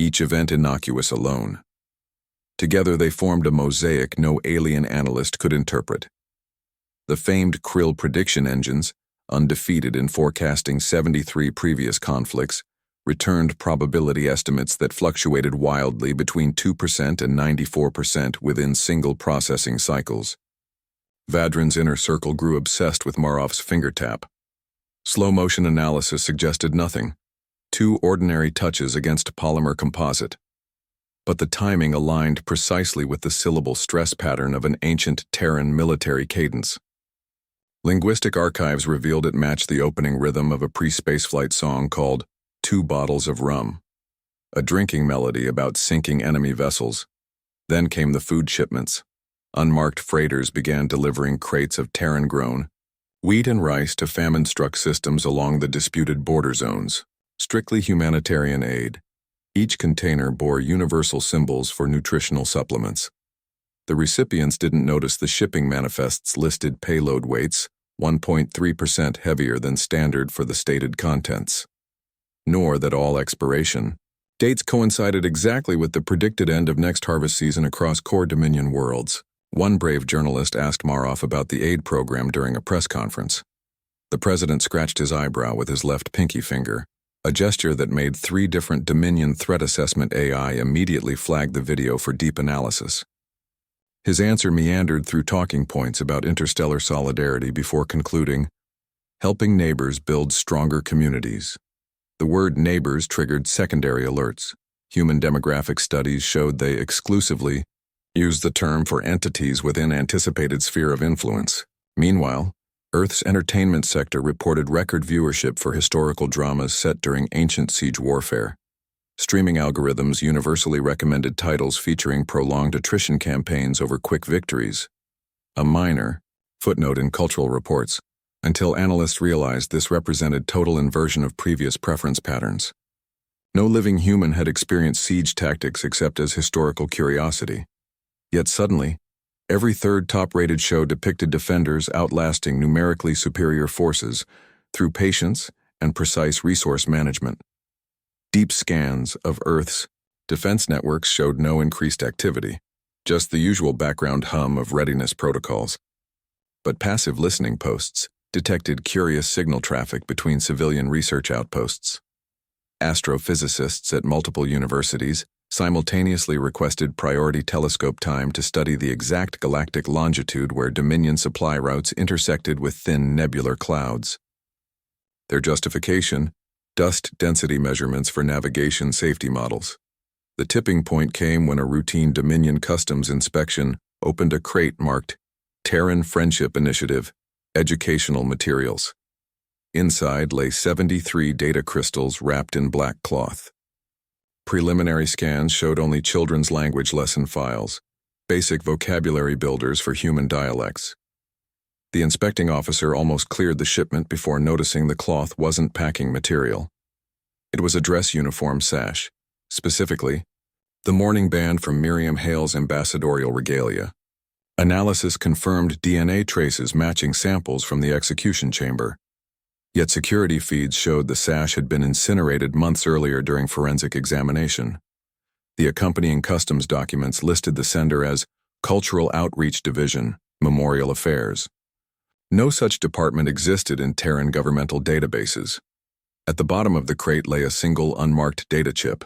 each event innocuous alone. Together they formed a mosaic no alien analyst could interpret. The famed Krill prediction engines, undefeated in forecasting 73 previous conflicts, returned probability estimates that fluctuated wildly between 2% and 94% within single processing cycles. Vadran's inner circle grew obsessed with Marov's finger tap. Slow-motion analysis suggested nothing. 2 ordinary touches against polymer composite. But the timing aligned precisely with the syllable stress pattern of an ancient Terran military cadence. Linguistic archives revealed it matched the opening rhythm of a pre-spaceflight song called 2 Bottles of Rum, a drinking melody about sinking enemy vessels. Then came the food shipments. Unmarked freighters began delivering crates of Terran-grown wheat and rice to famine-struck systems along the disputed border zones, strictly humanitarian aid. Each container bore universal symbols for nutritional supplements. The recipients didn't notice the shipping manifests listed payload weights 1.3% heavier than standard for the stated contents, nor that all expiration dates coincided exactly with the predicted end of next harvest season across core Dominion worlds. One brave journalist asked Marov about the aid program during a press conference. The president scratched his eyebrow with his left pinky finger, a gesture that made 3 different Dominion threat assessment AI immediately flag the video for deep analysis. His answer meandered through talking points about interstellar solidarity before concluding, helping neighbors build stronger communities. The word neighbors triggered secondary alerts. Human demographic studies showed they exclusively used the term for entities within anticipated sphere of influence. Meanwhile, Earth's entertainment sector reported record viewership for historical dramas set during ancient siege warfare. Streaming algorithms universally recommended titles featuring prolonged attrition campaigns over quick victories. A minor footnote in cultural reports, until analysts realized this represented total inversion of previous preference patterns. No living human had experienced siege tactics except as historical curiosity. Yet suddenly, every third top-rated show depicted defenders outlasting numerically superior forces through patience and precise resource management. Deep scans of Earth's defense networks showed no increased activity, just the usual background hum of readiness protocols. But passive listening posts detected curious signal traffic between civilian research outposts. Astrophysicists at multiple universities simultaneously requested priority telescope time to study the exact galactic longitude where Dominion supply routes intersected with thin nebular clouds. Their justification: dust density measurements for navigation safety models. The tipping point came when a routine Dominion customs inspection opened a crate marked Terran Friendship Initiative, Educational Materials. Inside lay 73 data crystals wrapped in black cloth. Preliminary scans showed only children's language lesson files, basic vocabulary builders for human dialects. The inspecting officer almost cleared the shipment before noticing the cloth wasn't packing material. It was a dress uniform sash, specifically, the mourning band from Miriam Hale's ambassadorial regalia. Analysis confirmed DNA traces matching samples from the execution chamber. Yet security feeds showed the sash had been incinerated months earlier during forensic examination. The accompanying customs documents listed the sender as Cultural Outreach Division, Memorial Affairs. No such department existed in Terran governmental databases. At the bottom of the crate lay a single unmarked data chip.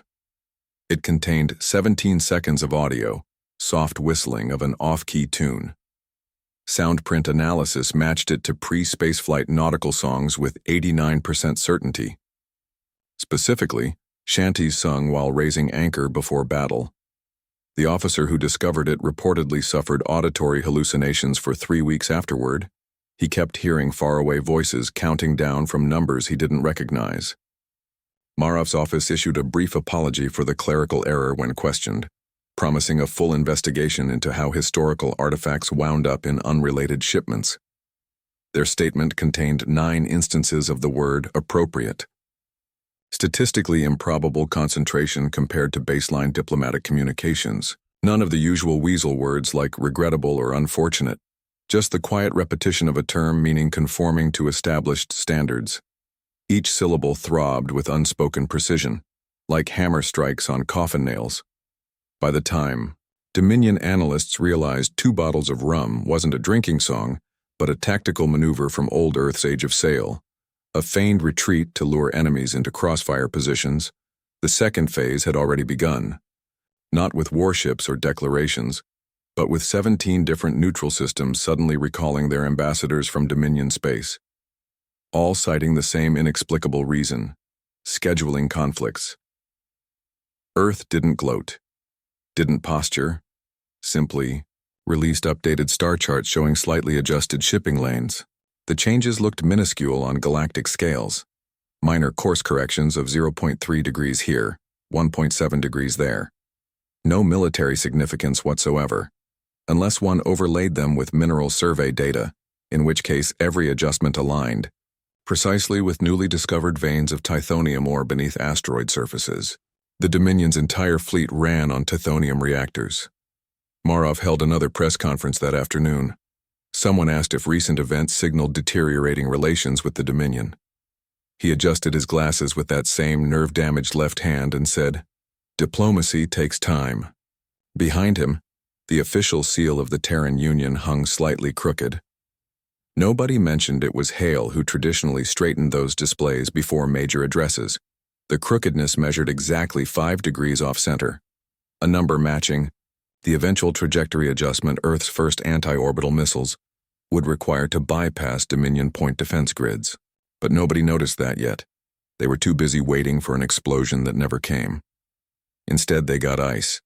It contained 17 seconds of audio, soft whistling of an off-key tune. Soundprint analysis matched it to pre-spaceflight nautical songs with 89% certainty. Specifically, shanties sung while raising anchor before battle. The officer who discovered it reportedly suffered auditory hallucinations for 3 weeks afterward. He kept hearing faraway voices counting down from numbers he didn't recognize. Marov's office issued a brief apology for the clerical error when questioned, promising a full investigation into how historical artifacts wound up in unrelated shipments. Their statement contained 9 instances of the word appropriate. Statistically improbable concentration compared to baseline diplomatic communications. None of the usual weasel words like regrettable or unfortunate, just the quiet repetition of a term meaning conforming to established standards. Each syllable throbbed with unspoken precision. like hammer strikes on coffin nails. By the time Dominion analysts realized 2 bottles of rum wasn't a drinking song, but a tactical maneuver from old Earth's Age of Sail, a feigned retreat to lure enemies into crossfire positions, the second phase had already begun. Not with warships or declarations, but with 17 different neutral systems suddenly recalling their ambassadors from Dominion space. All citing the same inexplicable reason: scheduling conflicts. Earth didn't gloat, didn't posture, simply released updated star charts showing slightly adjusted shipping lanes. The changes looked minuscule on galactic scales. Minor course corrections of 0.3 degrees here, 1.7 degrees there. No military significance whatsoever, unless one overlaid them with mineral survey data, in which case every adjustment aligned precisely with newly discovered veins of tithonium ore beneath asteroid surfaces. The Dominion's entire fleet ran on tithonium reactors. Marov held another press conference that afternoon. Someone asked if recent events signaled deteriorating relations with the Dominion. He adjusted his glasses with that same nerve-damaged left hand and said, "Diplomacy takes time." Behind him, the official seal of the Terran Union hung slightly crooked. Nobody mentioned it was Hale who traditionally straightened those displays before major addresses. The crookedness measured exactly 5 degrees off-center, a number matching the eventual trajectory adjustment Earth's first anti-orbital missiles would require to bypass Dominion point defense grids. But nobody noticed that yet. They were too busy waiting for an explosion that never came. Instead, they got ice,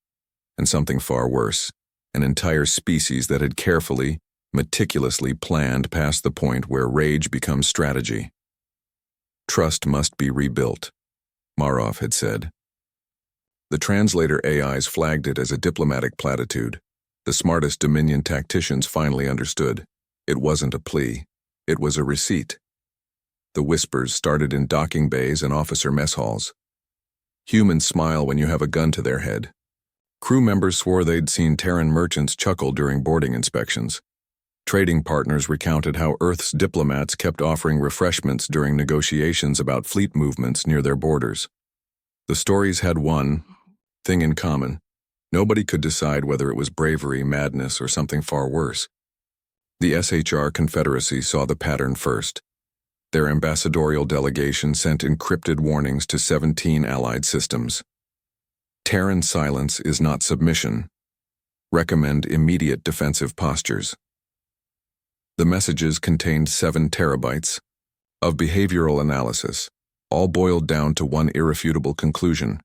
and something far worse, an entire species that had carefully, meticulously planned past the point where rage becomes strategy. Trust must be rebuilt, Marov had said. The translator AIs flagged it as a diplomatic platitude. The smartest Dominion tacticians finally understood. It wasn't a plea. It was a receipt. The whispers started in docking bays and officer mess halls. Humans smile when you have a gun to their head. Crew members swore they'd seen Terran merchants chuckle during boarding inspections. Trading partners recounted how Earth's diplomats kept offering refreshments during negotiations about fleet movements near their borders. The stories had one thing in common. Nobody could decide whether it was bravery, madness, or something far worse. The SHR Confederacy saw the pattern first. Their ambassadorial delegation sent encrypted warnings to 17 allied systems. Terran silence is not submission. Recommend immediate defensive postures. The messages contained 7 terabytes of behavioral analysis, all boiled down to one irrefutable conclusion.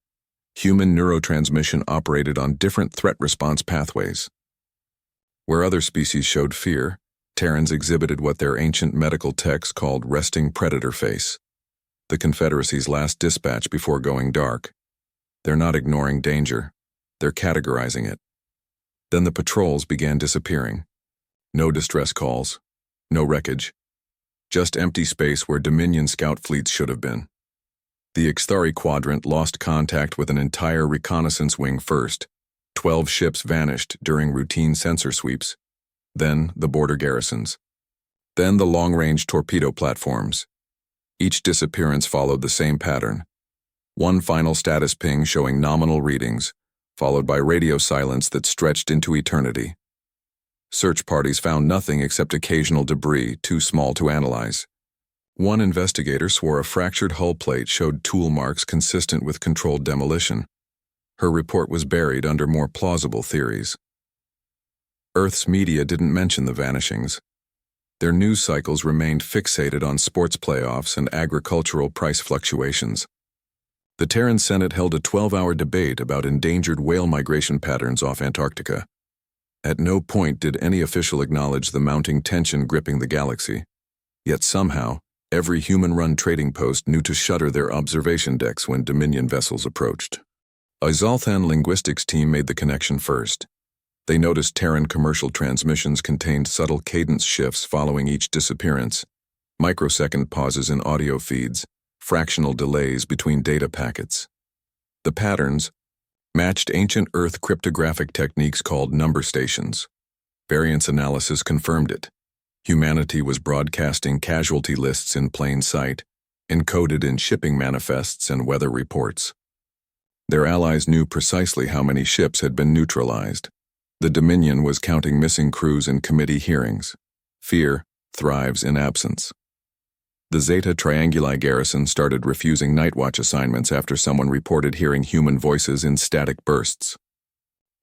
Human neurotransmission operated on different threat response pathways. Where other species showed fear, Terrans exhibited what their ancient medical texts called resting predator face, the Confederacy's last dispatch before going dark. They're not ignoring danger, they're categorizing it. Then the patrols began disappearing. No distress calls, no wreckage, just empty space where Dominion scout fleets should have been. The Ixthari Quadrant lost contact with an entire reconnaissance wing first. 12 ships vanished during routine sensor sweeps. Then the border garrisons. Then the long-range torpedo platforms. Each disappearance followed the same pattern. One final status ping showing nominal readings, followed by radio silence that stretched into eternity. Search parties found nothing except occasional debris too small to analyze. One investigator swore a fractured hull plate showed tool marks consistent with controlled demolition. Her report was buried under more plausible theories. Earth's media didn't mention the vanishings. Their news cycles remained fixated on sports playoffs and agricultural price fluctuations. The Terran Senate held a 12-hour debate about endangered whale migration patterns off Antarctica. At no point did any official acknowledge the mounting tension gripping the galaxy. Yet somehow, every human-run trading post knew to shutter their observation decks when Dominion vessels approached. A Zolthan linguistics team made the connection first. They noticed Terran commercial transmissions contained subtle cadence shifts following each disappearance, microsecond pauses in audio feeds, fractional delays between data packets. The patterns matched ancient Earth cryptographic techniques called number stations. Variance analysis confirmed it. Humanity was broadcasting casualty lists in plain sight, encoded in shipping manifests and weather reports. Their allies knew precisely how many ships had been neutralized. The Dominion was counting missing crews in committee hearings. Fear thrives in absence. The Zeta Trianguli garrison started refusing night watch assignments after someone reported hearing human voices in static bursts.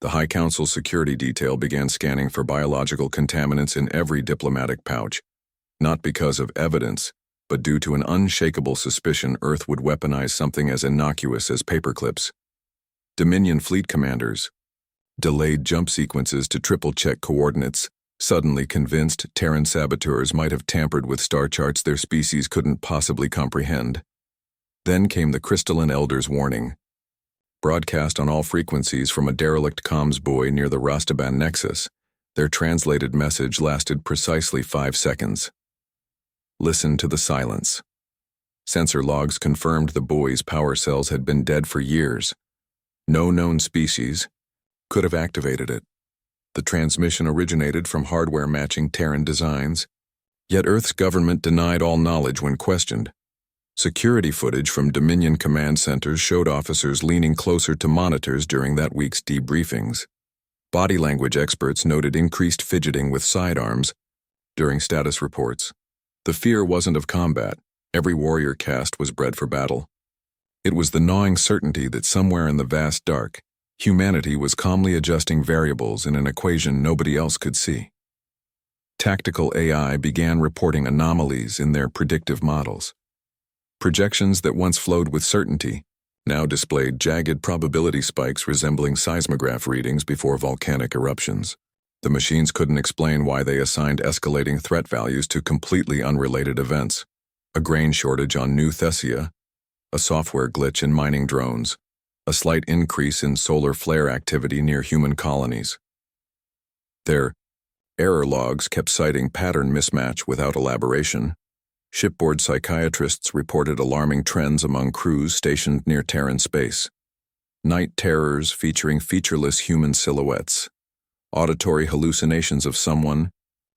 The High Council's security detail began scanning for biological contaminants in every diplomatic pouch, not because of evidence, but due to an unshakable suspicion Earth would weaponize something as innocuous as paperclips. Dominion fleet commanders delayed jump sequences to triple-check coordinates, suddenly convinced Terran saboteurs might have tampered with star charts their species couldn't possibly comprehend. Then came the Crystalline Elder's warning. Broadcast on all frequencies from a derelict comms buoy near the Rastaban Nexus, their translated message lasted precisely 5 seconds. Listen to the silence. Sensor logs confirmed the buoy's power cells had been dead for years. No known species could have activated it. The transmission originated from hardware matching Terran designs, yet Earth's government denied all knowledge when questioned. Security footage from Dominion command centers showed officers leaning closer to monitors during that week's debriefings. Body language experts noted increased fidgeting with sidearms during status reports. The fear wasn't of combat. Every warrior caste was bred for battle. It was the gnawing certainty that somewhere in the vast dark, humanity was calmly adjusting variables in an equation nobody else could see. Tactical AI began reporting anomalies in their predictive models. Projections that once flowed with certainty now displayed jagged probability spikes resembling seismograph readings before volcanic eruptions. The machines couldn't explain why they assigned escalating threat values to completely unrelated events. A grain shortage on New Thessia, a software glitch in mining drones, a slight increase in solar flare activity near human colonies. Their error logs kept citing pattern mismatch without elaboration. Shipboard psychiatrists reported alarming trends among crews stationed near Terran space. Night terrors featuring featureless human silhouettes. Auditory hallucinations of someone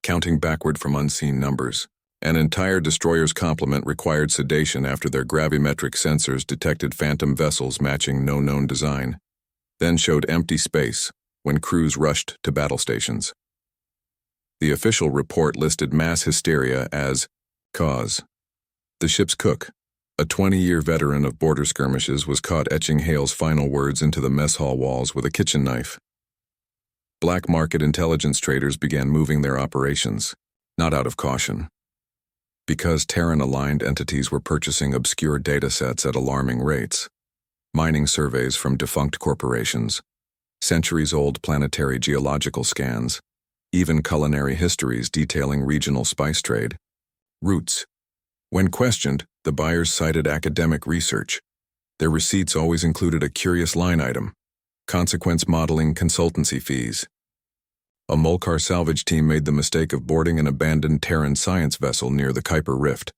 counting backward from unseen numbers. An entire destroyer's complement required sedation after their gravimetric sensors detected phantom vessels matching no known design, then showed empty space when crews rushed to battle stations. The official report listed mass hysteria as cause. The ship's cook, a 20-year veteran of border skirmishes, was caught etching Hale's final words into the mess hall walls with a kitchen knife. Black market intelligence traders began moving their operations, not out of caution. Because Terran-aligned entities were purchasing obscure data sets at alarming rates. Mining surveys from defunct corporations, centuries-old planetary geological scans, even culinary histories detailing regional spice trade. Roots. When questioned, the buyers cited academic research. Their receipts always included a curious line item: consequence modeling consultancy fees. A Mulcar salvage team made the mistake of boarding an abandoned Terran science vessel near the Kuiper Rift.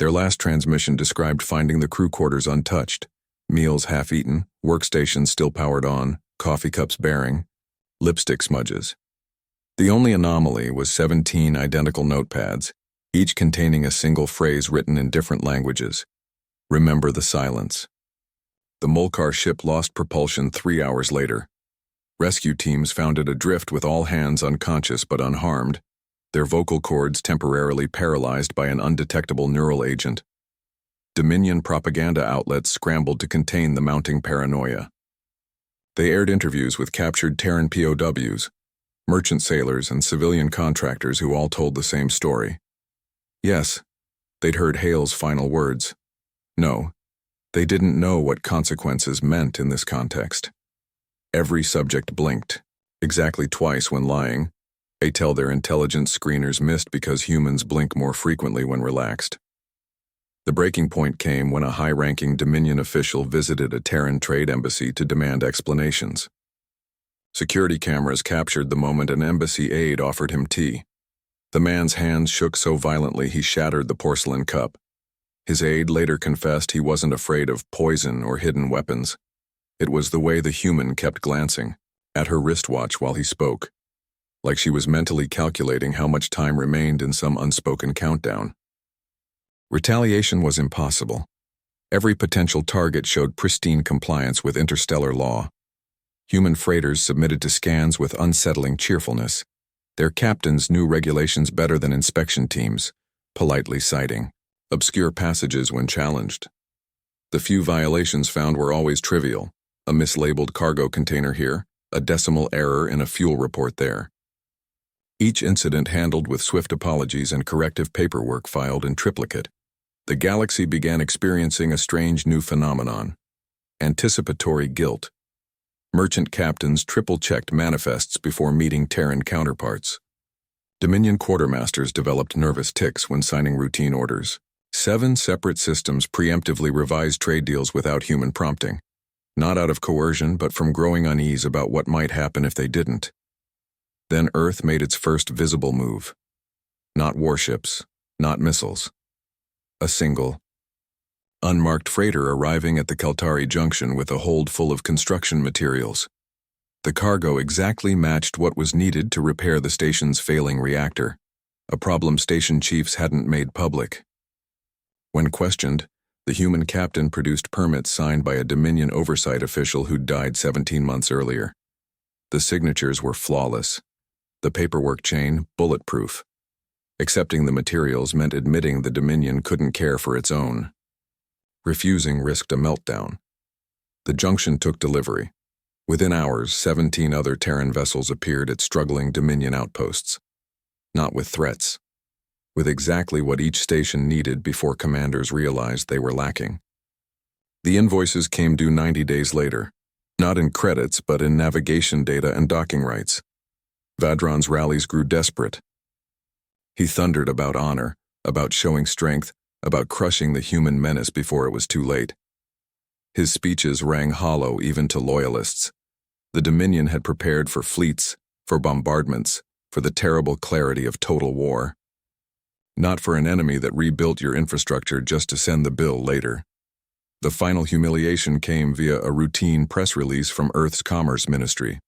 Their last transmission described finding the crew quarters untouched, meals half-eaten, workstations still powered on, coffee cups bearing, lipstick smudges. The only anomaly was 17 identical notepads, each containing a single phrase written in different languages. Remember the silence. The Mulcar ship lost propulsion 3 hours later. Rescue teams found it adrift with all hands unconscious but unharmed, their vocal cords temporarily paralyzed by an undetectable neural agent. Dominion propaganda outlets scrambled to contain the mounting paranoia. They aired interviews with captured Terran POWs, merchant sailors and civilian contractors who all told the same story. Yes, they'd heard Hale's final words. No, they didn't know what consequences meant in this context. Every subject blinked, exactly twice when lying, a tell their intelligence screeners missed because humans blink more frequently when relaxed. The breaking point came when a high-ranking Dominion official visited a Terran trade embassy to demand explanations. Security cameras captured the moment an embassy aide offered him tea. The man's hands shook so violently he shattered the porcelain cup. His aide later confessed he wasn't afraid of poison or hidden weapons. It was the way the human kept glancing at her wristwatch while he spoke, like she was mentally calculating how much time remained in some unspoken countdown. Retaliation was impossible. Every potential target showed pristine compliance with interstellar law. Human freighters submitted to scans with unsettling cheerfulness. Their captains knew regulations better than inspection teams, politely citing obscure passages when challenged. The few violations found were always trivial: a mislabeled cargo container here, a decimal error in a fuel report there. Each incident handled with swift apologies and corrective paperwork filed in triplicate. The galaxy began experiencing a strange new phenomenon: anticipatory guilt. Merchant captains triple-checked manifests before meeting Terran counterparts. Dominion quartermasters developed nervous tics when signing routine orders. 7 separate systems preemptively revised trade deals without human prompting, not out of coercion but from growing unease about what might happen if they didn't. Then Earth made its first visible move. Not warships, not missiles. A single, unmarked freighter arriving at the Kaltari Junction with a hold full of construction materials. The cargo exactly matched what was needed to repair the station's failing reactor, a problem station chiefs hadn't made public. When questioned, the human captain produced permits signed by a Dominion oversight official who'd died 17 months earlier. The signatures were flawless, the paperwork chain bulletproof. Accepting the materials meant admitting the Dominion couldn't care for its own. Refusing risked a meltdown. The junction took delivery. Within hours, 17 other Terran vessels appeared at struggling Dominion outposts. Not with threats. With exactly what each station needed before commanders realized they were lacking. The invoices came due 90 days later, not in credits but in navigation data and docking rights. Vadron's rallies grew desperate. He thundered about honor, about showing strength, about crushing the human menace before it was too late. His speeches rang hollow even to loyalists. The Dominion had prepared for fleets, for bombardments, for the terrible clarity of total war. Not for an enemy that rebuilt your infrastructure just to send the bill later. The final humiliation came via a routine press release from Earth's Commerce Ministry.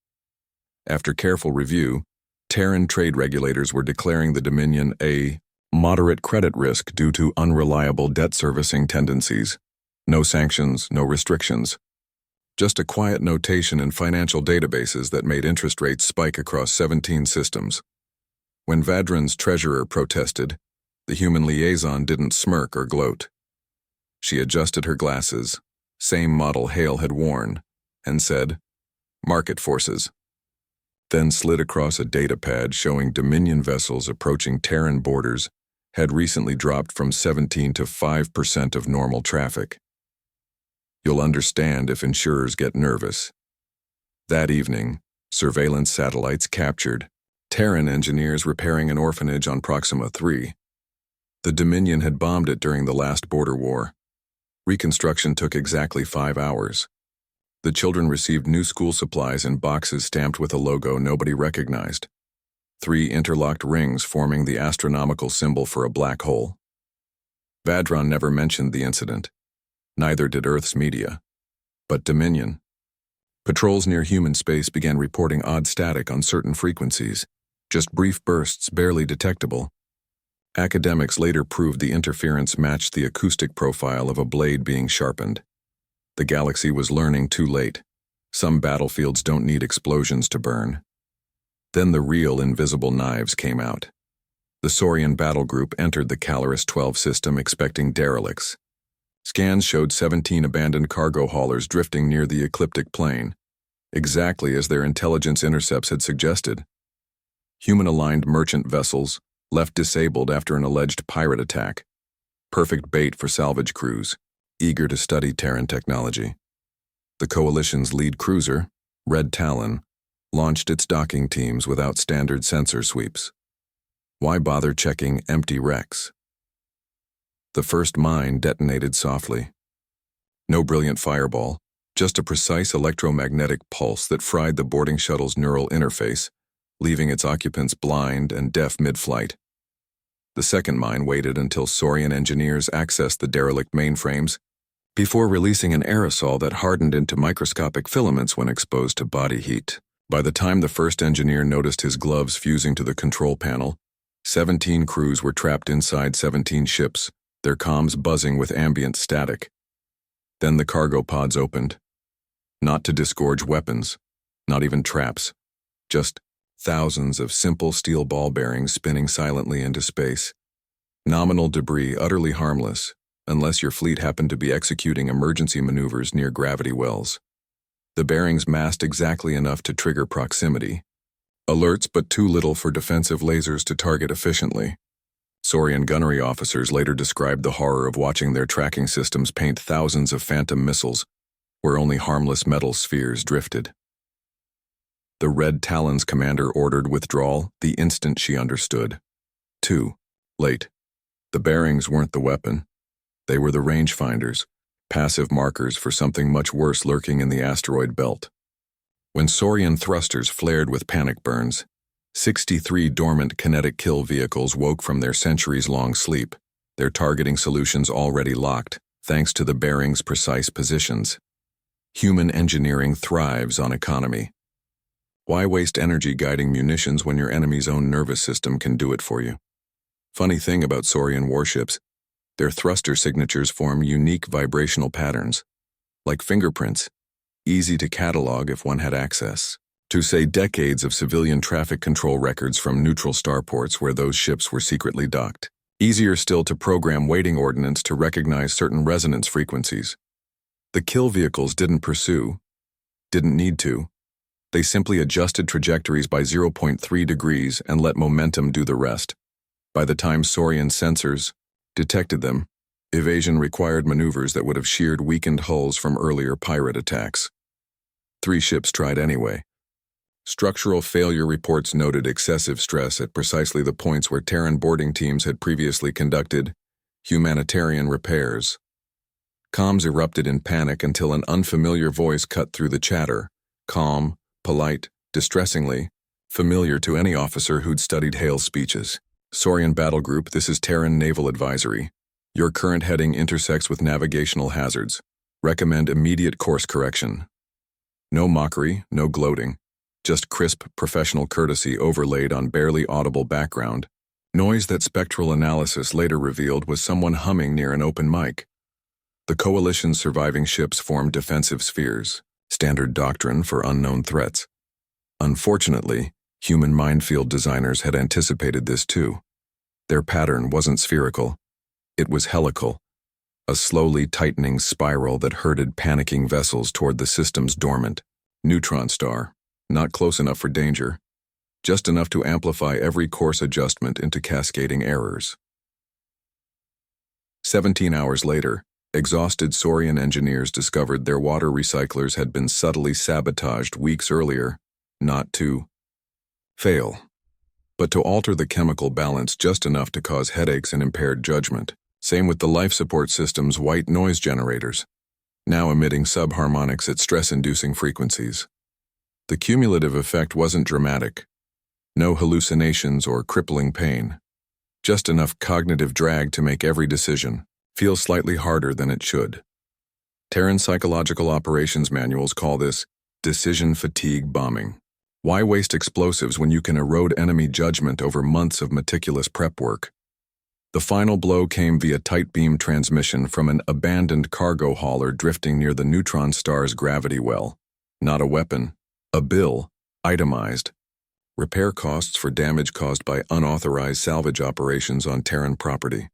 After careful review, Terran trade regulators were declaring the Dominion a moderate credit risk due to unreliable debt servicing tendencies. No sanctions, no restrictions. Just a quiet notation in financial databases that made interest rates spike across 17 systems. When Vadron's treasurer protested, the human liaison didn't smirk or gloat. She adjusted her glasses, same model Hale had worn, and said, "Market forces." Then slid across a datapad showing Dominion vessels approaching Terran borders had recently dropped from 17 to 5% of normal traffic. You'll understand if insurers get nervous. That evening, surveillance satellites captured Terran engineers repairing an orphanage on Proxima 3. The Dominion had bombed it during the last border war. Reconstruction took exactly 5 hours. The children received new school supplies in boxes stamped with a logo nobody recognized. 3 interlocked rings forming the astronomical symbol for a black hole. Vadron never mentioned the incident. Neither did Earth's media. But Dominion. Patrols near human space began reporting odd static on certain frequencies, just brief bursts barely detectable. Academics later proved the interference matched the acoustic profile of a blade being sharpened. The galaxy was learning too late. Some battlefields don't need explosions to burn. Then the real invisible knives came out. The Saurian battle group entered the Caloris 12 system expecting derelicts. Scans showed 17 abandoned cargo haulers drifting near the ecliptic plane, exactly as their intelligence intercepts had suggested. Human-aligned merchant vessels, left disabled after an alleged pirate attack. Perfect bait for salvage crews, eager to study Terran technology. The Coalition's lead cruiser, Red Talon, launched its docking teams without standard sensor sweeps. Why bother checking empty wrecks? The first mine detonated softly. No brilliant fireball, just a precise electromagnetic pulse that fried the boarding shuttle's neural interface, leaving its occupants blind and deaf mid-flight. The second mine waited until Saurian engineers accessed the derelict mainframes before releasing an aerosol that hardened into microscopic filaments when exposed to body heat. By the time the first engineer noticed his gloves fusing to the control panel, 17 crews were trapped inside 17 ships, their comms buzzing with ambient static. Then the cargo pods opened. Not to disgorge weapons, not even traps, just thousands of simple steel ball bearings spinning silently into space. Nominal debris utterly harmless, unless your fleet happened to be executing emergency maneuvers near gravity wells. The bearings massed exactly enough to trigger proximity. Alerts, but too little for defensive lasers to target efficiently. Saurian gunnery officers later described the horror of watching their tracking systems paint thousands of phantom missiles where only harmless metal spheres drifted. The Red Talon's commander ordered withdrawal the instant she understood. Too late. The bearings weren't the weapon. They were the rangefinders, passive markers for something much worse lurking in the asteroid belt. When Saurian thrusters flared with panic burns, 63 dormant kinetic kill vehicles woke from their centuries-long sleep, their targeting solutions already locked, thanks to the bearings' precise positions. Human engineering thrives on economy. Why waste energy guiding munitions when your enemy's own nervous system can do it for you? Funny thing about Saurian warships, their thruster signatures form unique vibrational patterns, like fingerprints, easy to catalog if one had access. To say decades of civilian traffic control records from neutral starports where those ships were secretly docked. Easier still to program weighting ordnance to recognize certain resonance frequencies. The kill vehicles didn't pursue, didn't need to. They simply adjusted trajectories by 0.3 degrees and let momentum do the rest. By the time Saurian sensors detected them, evasion required maneuvers that would have sheared weakened hulls from earlier pirate attacks. 3 ships tried anyway. Structural failure reports noted excessive stress at precisely the points where Terran boarding teams had previously conducted humanitarian repairs. Comms erupted in panic until an unfamiliar voice cut through the chatter, calm, polite, distressingly familiar to any officer who'd studied Hale's speeches. Saurian Battle Group, this is Terran Naval Advisory. Your current heading intersects with navigational hazards. Recommend immediate course correction. No mockery, no gloating. Just crisp professional courtesy overlaid on barely audible background. Noise that spectral analysis later revealed was someone humming near an open mic. The coalition's surviving ships formed defensive spheres, standard doctrine for unknown threats. Unfortunately, human minefield designers had anticipated this too. Their pattern wasn't spherical. It was helical, a slowly tightening spiral that herded panicking vessels toward the system's dormant neutron star. Not close enough for danger, just enough to amplify every course adjustment into cascading errors. 17 hours later, exhausted Saurian engineers discovered their water recyclers had been subtly sabotaged weeks earlier, not to fail, but to alter the chemical balance just enough to cause headaches and impaired judgment. Same with the life support system's white noise generators, now emitting subharmonics at stress-inducing frequencies. The cumulative effect wasn't dramatic. No hallucinations or crippling pain. Just enough cognitive drag to make every decision feel slightly harder than it should. Terran psychological operations manuals call this decision fatigue bombing. Why waste explosives when you can erode enemy judgment over months of meticulous prep work? The final blow came via tight beam transmission from an abandoned cargo hauler drifting near the neutron star's gravity well. Not a weapon. A bill, itemized. Repair costs for damage caused by unauthorized salvage operations on Terran property.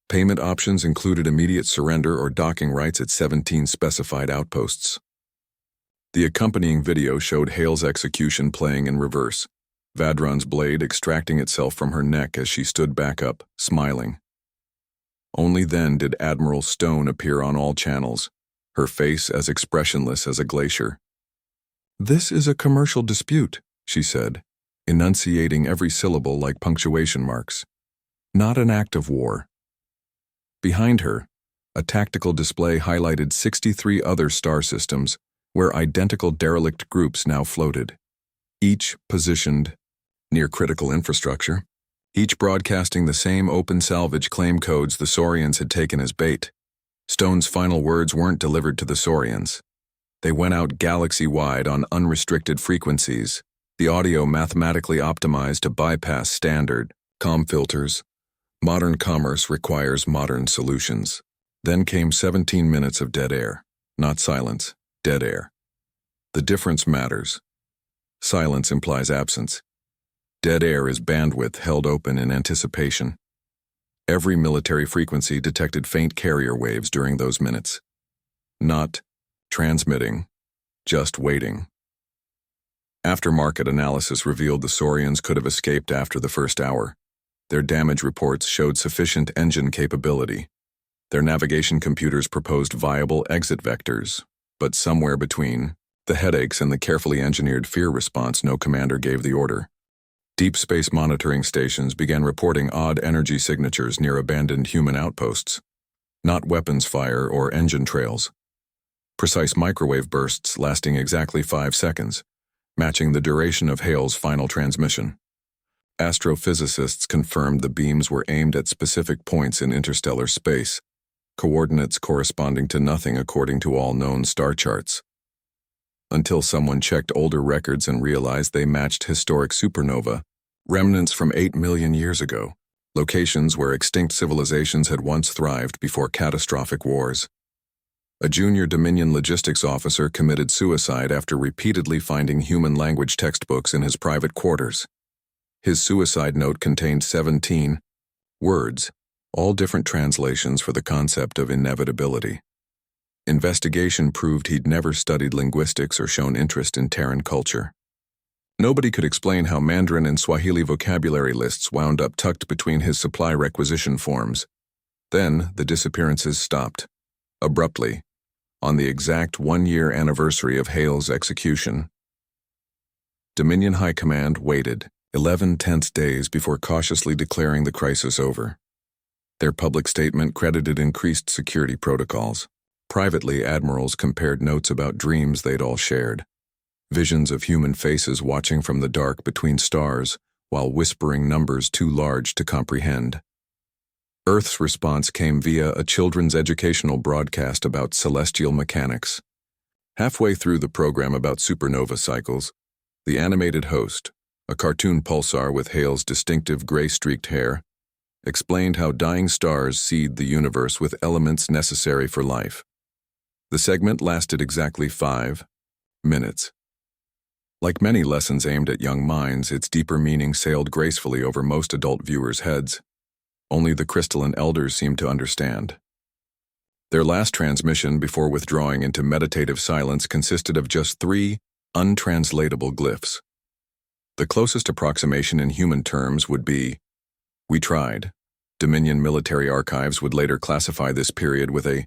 Payment options included immediate surrender or docking rights at 17 specified outposts. The accompanying video showed Hale's execution playing in reverse, Vadron's blade extracting itself from her neck as she stood back up, smiling. Only then did Admiral Stone appear on all channels, her face as expressionless as a glacier. "This is a commercial dispute," she said, enunciating every syllable like punctuation marks. "Not an act of war." Behind her, a tactical display highlighted 63 other star systems, where identical derelict groups now floated, each positioned near critical infrastructure, each broadcasting the same open salvage claim codes the Saurians had taken as bait. Stone's final words weren't delivered to the Saurians. They went out galaxy-wide on unrestricted frequencies, the audio mathematically optimized to bypass standard comm filters. Modern commerce requires modern solutions. Then came 17 minutes of dead air. Not silence, dead air. The difference matters. Silence implies absence. Dead air is bandwidth held open in anticipation. Every military frequency detected faint carrier waves during those minutes. Not transmitting, just waiting. Aftermarket analysis revealed the Saurians could have escaped after the first hour. Their damage reports showed sufficient engine capability. Their navigation computers proposed viable exit vectors, but somewhere between the headaches and the carefully engineered fear response, no commander gave the order. Deep space monitoring stations began reporting odd energy signatures near abandoned human outposts. Not weapons fire or engine trails. Precise microwave bursts lasting exactly 5 seconds, matching the duration of Hale's final transmission. Astrophysicists confirmed the beams were aimed at specific points in interstellar space, coordinates corresponding to nothing according to all known star charts. Until someone checked older records and realized they matched historic supernova, remnants from 8 million years ago, locations where extinct civilizations had once thrived before catastrophic wars. A junior Dominion logistics officer committed suicide after repeatedly finding human language textbooks in his private quarters. His suicide note contained 17 words, all different translations for the concept of inevitability. Investigation proved he'd never studied linguistics or shown interest in Terran culture. Nobody could explain how Mandarin and Swahili vocabulary lists wound up tucked between his supply requisition forms. Then the disappearances stopped, abruptly, on the exact 1-year anniversary of Hale's execution. Dominion High Command waited 11 tense days before cautiously declaring the crisis over. Their public statement credited increased security protocols. Privately, admirals compared notes about dreams they'd all shared. Visions of human faces watching from the dark between stars while whispering numbers too large to comprehend. Earth's response came via a children's educational broadcast about celestial mechanics. Halfway through the program about supernova cycles, the animated host, a cartoon pulsar with Hale's distinctive gray-streaked hair, explained how dying stars seed the universe with elements necessary for life. The segment lasted exactly 5 minutes. Like many lessons aimed at young minds, its deeper meaning sailed gracefully over most adult viewers' heads. Only the crystalline elders seemed to understand. Their last transmission before withdrawing into meditative silence consisted of just 3 untranslatable glyphs. The closest approximation in human terms would be, "We tried." Dominion military archives would later classify this period with a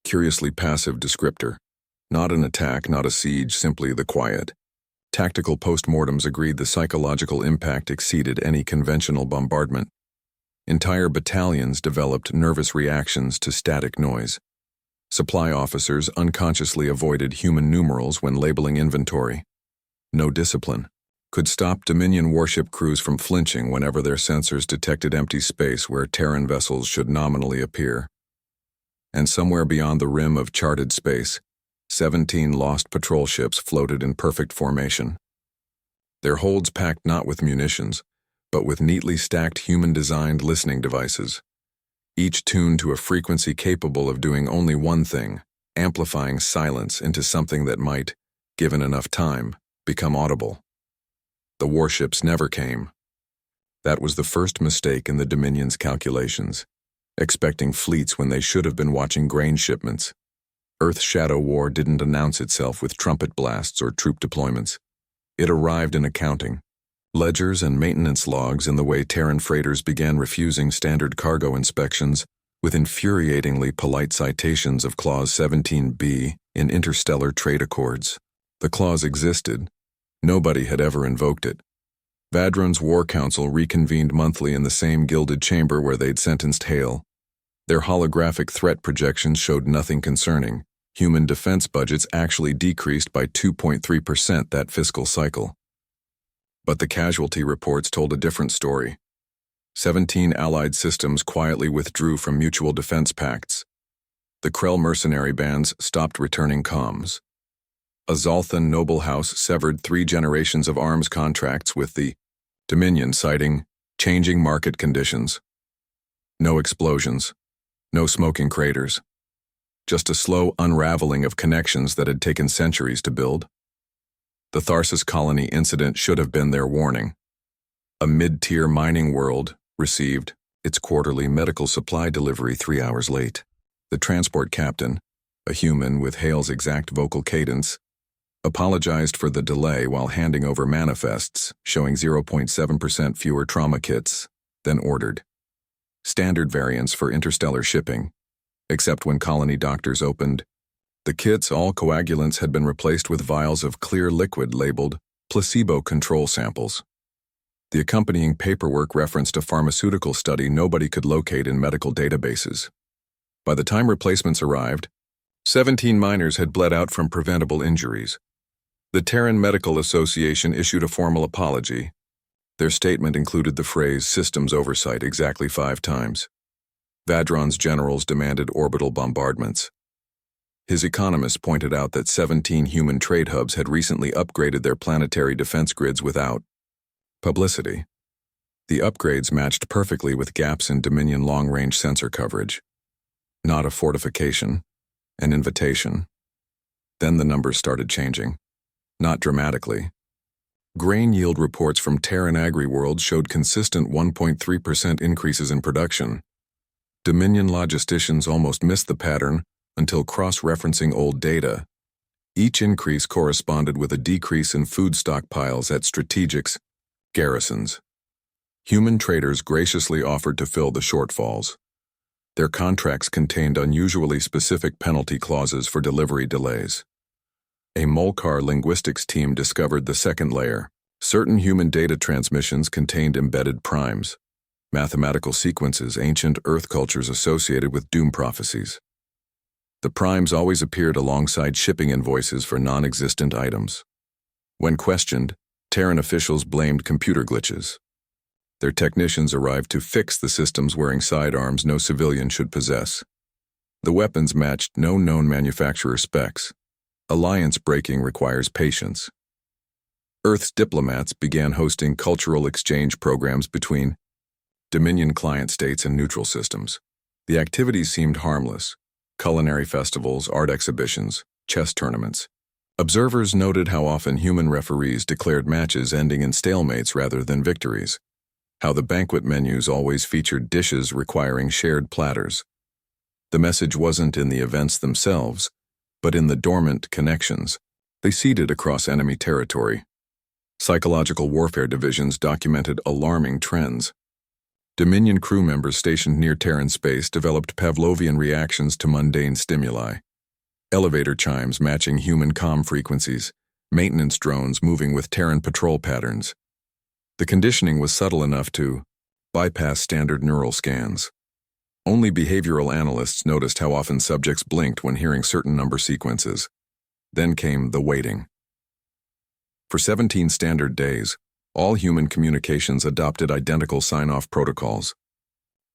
curiously passive descriptor. Not an attack, not a siege, simply the quiet. Tactical postmortems agreed the psychological impact exceeded any conventional bombardment. Entire battalions developed nervous reactions to static noise. Supply officers unconsciously avoided human numerals when labeling inventory. No discipline could stop Dominion warship crews from flinching whenever their sensors detected empty space where Terran vessels should nominally appear. And somewhere beyond the rim of charted space, 17 lost patrol ships floated in perfect formation. Their holds packed not with munitions, but with neatly stacked human-designed listening devices, each tuned to a frequency capable of doing only one thing, amplifying silence into something that might, given enough time, become audible. The warships never came. That was the first mistake in the Dominion's calculations, expecting fleets when they should have been watching grain shipments. Earth's shadow war didn't announce itself with trumpet blasts or troop deployments. It arrived in accounting, ledgers and maintenance logs in the way Terran freighters began refusing standard cargo inspections with infuriatingly polite citations of Clause 17B in interstellar trade accords. The clause existed. Nobody had ever invoked it. Vadron's War Council reconvened monthly in the same gilded chamber where they'd sentenced Hale. Their holographic threat projections showed nothing concerning. Human defense budgets actually decreased by 2.3% that fiscal cycle. But the casualty reports told a different story. 17 Allied systems quietly withdrew from mutual defense pacts. The Krell mercenary bands stopped returning comms. A Zolthan noble house severed 3 generations of arms contracts with the Dominion, citing changing market conditions. No explosions. No smoking craters. Just a slow unraveling of connections that had taken centuries to build. The Tharsis colony incident should have been their warning. A mid-tier mining world received its quarterly medical supply delivery 3 hours late. The transport captain, a human with Hale's exact vocal cadence, apologized for the delay while handing over manifests showing 0.7% fewer trauma kits than ordered. Standard variants for interstellar shipping, except when colony doctors opened. The kits, all coagulants, had been replaced with vials of clear liquid labeled placebo control samples. The accompanying paperwork referenced a pharmaceutical study nobody could locate in medical databases. By the time replacements arrived, 17 miners had bled out from preventable injuries. The Terran Medical Association issued a formal apology. Their statement included the phrase "systems oversight" exactly 5 times. Vadron's generals demanded orbital bombardments. His economists pointed out that 17 human trade hubs had recently upgraded their planetary defense grids without publicity. The upgrades matched perfectly with gaps in Dominion long-range sensor coverage. Not a fortification, an invitation. Then the numbers started changing. Not dramatically. Grain yield reports from Terran AgriWorld showed consistent 1.3% increases in production. Dominion logisticians almost missed the pattern until cross-referencing old data. Each increase corresponded with a decrease in food stockpiles at strategics, garrisons. Human traders graciously offered to fill the shortfalls. Their contracts contained unusually specific penalty clauses for delivery delays. A Molcar linguistics team discovered the second layer. Certain human data transmissions contained embedded primes, mathematical sequences ancient Earth cultures associated with doom prophecies. The primes always appeared alongside shipping invoices for non-existent items. When questioned, Terran officials blamed computer glitches. Their technicians arrived to fix the systems wearing sidearms no civilian should possess. The weapons matched no known manufacturer specs. Alliance breaking requires patience. Earth's diplomats began hosting cultural exchange programs between Dominion client states and neutral systems. The activities seemed harmless: culinary festivals, art exhibitions, chess tournaments. Observers noted how often human referees declared matches ending in stalemates rather than victories, how the banquet menus always featured dishes requiring shared platters. The message wasn't in the events themselves, but in the dormant connections they seeded across enemy territory. Psychological warfare divisions documented alarming trends. Dominion crew members stationed near Terran space developed Pavlovian reactions to mundane stimuli. Elevator chimes matching human comm frequencies, maintenance drones moving with Terran patrol patterns. The conditioning was subtle enough to bypass standard neural scans. Only behavioral analysts noticed how often subjects blinked when hearing certain number sequences. Then came the waiting. For 17 standard days, all human communications adopted identical sign-off protocols.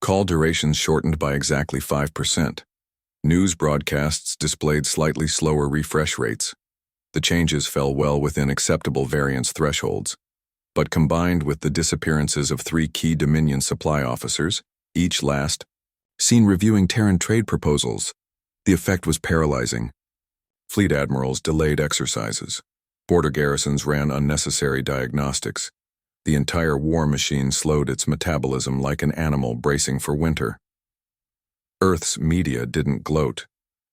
Call durations shortened by exactly 5%. News broadcasts displayed slightly slower refresh rates. The changes fell well within acceptable variance thresholds. But combined with the disappearances of 3 key Dominion supply officers, each last seen reviewing Terran trade proposals, the effect was paralyzing. Fleet admirals delayed exercises. Border garrisons ran unnecessary diagnostics. The entire war machine slowed its metabolism like an animal bracing for winter. Earth's media didn't gloat.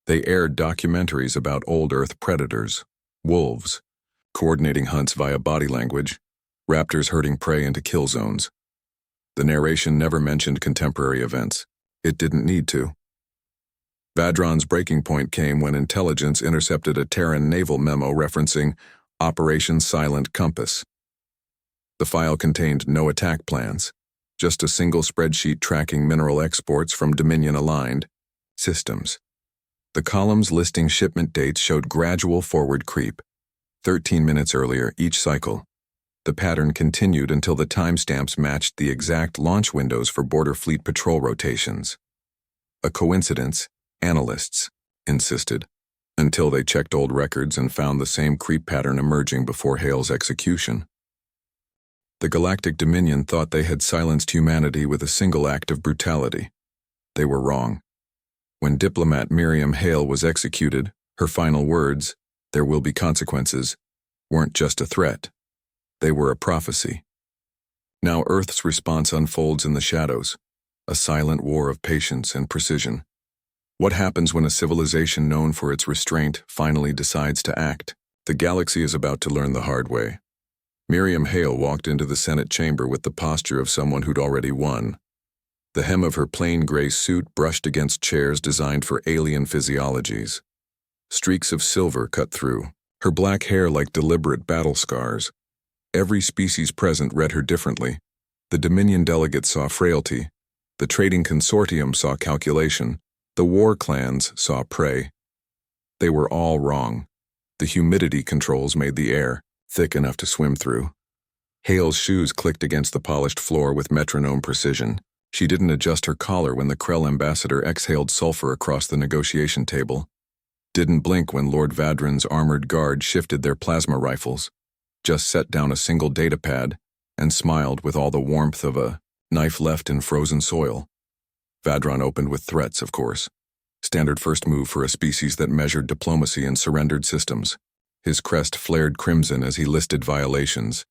They aired documentaries about old Earth predators, wolves, coordinating hunts via body language, raptors herding prey into kill zones. The narration never mentioned contemporary events. It didn't need to. Vadron's breaking point came when intelligence intercepted a Terran naval memo referencing Operation Silent Compass. The file contained no attack plans, just a single spreadsheet tracking mineral exports from Dominion-aligned systems. The columns listing shipment dates showed gradual forward creep, 13 minutes earlier each cycle. The pattern continued until the timestamps matched the exact launch windows for border fleet patrol rotations. A coincidence, analysts insisted, until they checked old records and found the same creep pattern emerging before Hale's execution. The Galactic Dominion thought they had silenced humanity with a single act of brutality. They were wrong. When diplomat Miriam Hale was executed, her final words, "There will be consequences," weren't just a threat. They were a prophecy. Now Earth's response unfolds in the shadows, a silent war of patience and precision. What happens when a civilization known for its restraint finally decides to act? The galaxy is about to learn the hard way. Miriam Hale walked into the Senate chamber with the posture of someone who'd already won. The hem of her plain gray suit brushed against chairs designed for alien physiologies. Streaks of silver cut through, her black hair like deliberate battle scars. Every species present read her differently. The Dominion delegates saw frailty. The trading consortium saw calculation. The war clans saw prey. They were all wrong. The humidity controls made the air thick enough to swim through. Hale's shoes clicked against the polished floor with metronome precision. She didn't adjust her collar when the Krell ambassador exhaled sulfur across the negotiation table. Didn't blink when Lord Vadron's armored guard shifted their plasma rifles. Just set down a single datapad and smiled with all the warmth of a knife left in frozen soil. Vadron opened with threats, of course. Standard first move for a species that measured diplomacy and surrendered systems. His crest flared crimson as he listed violations,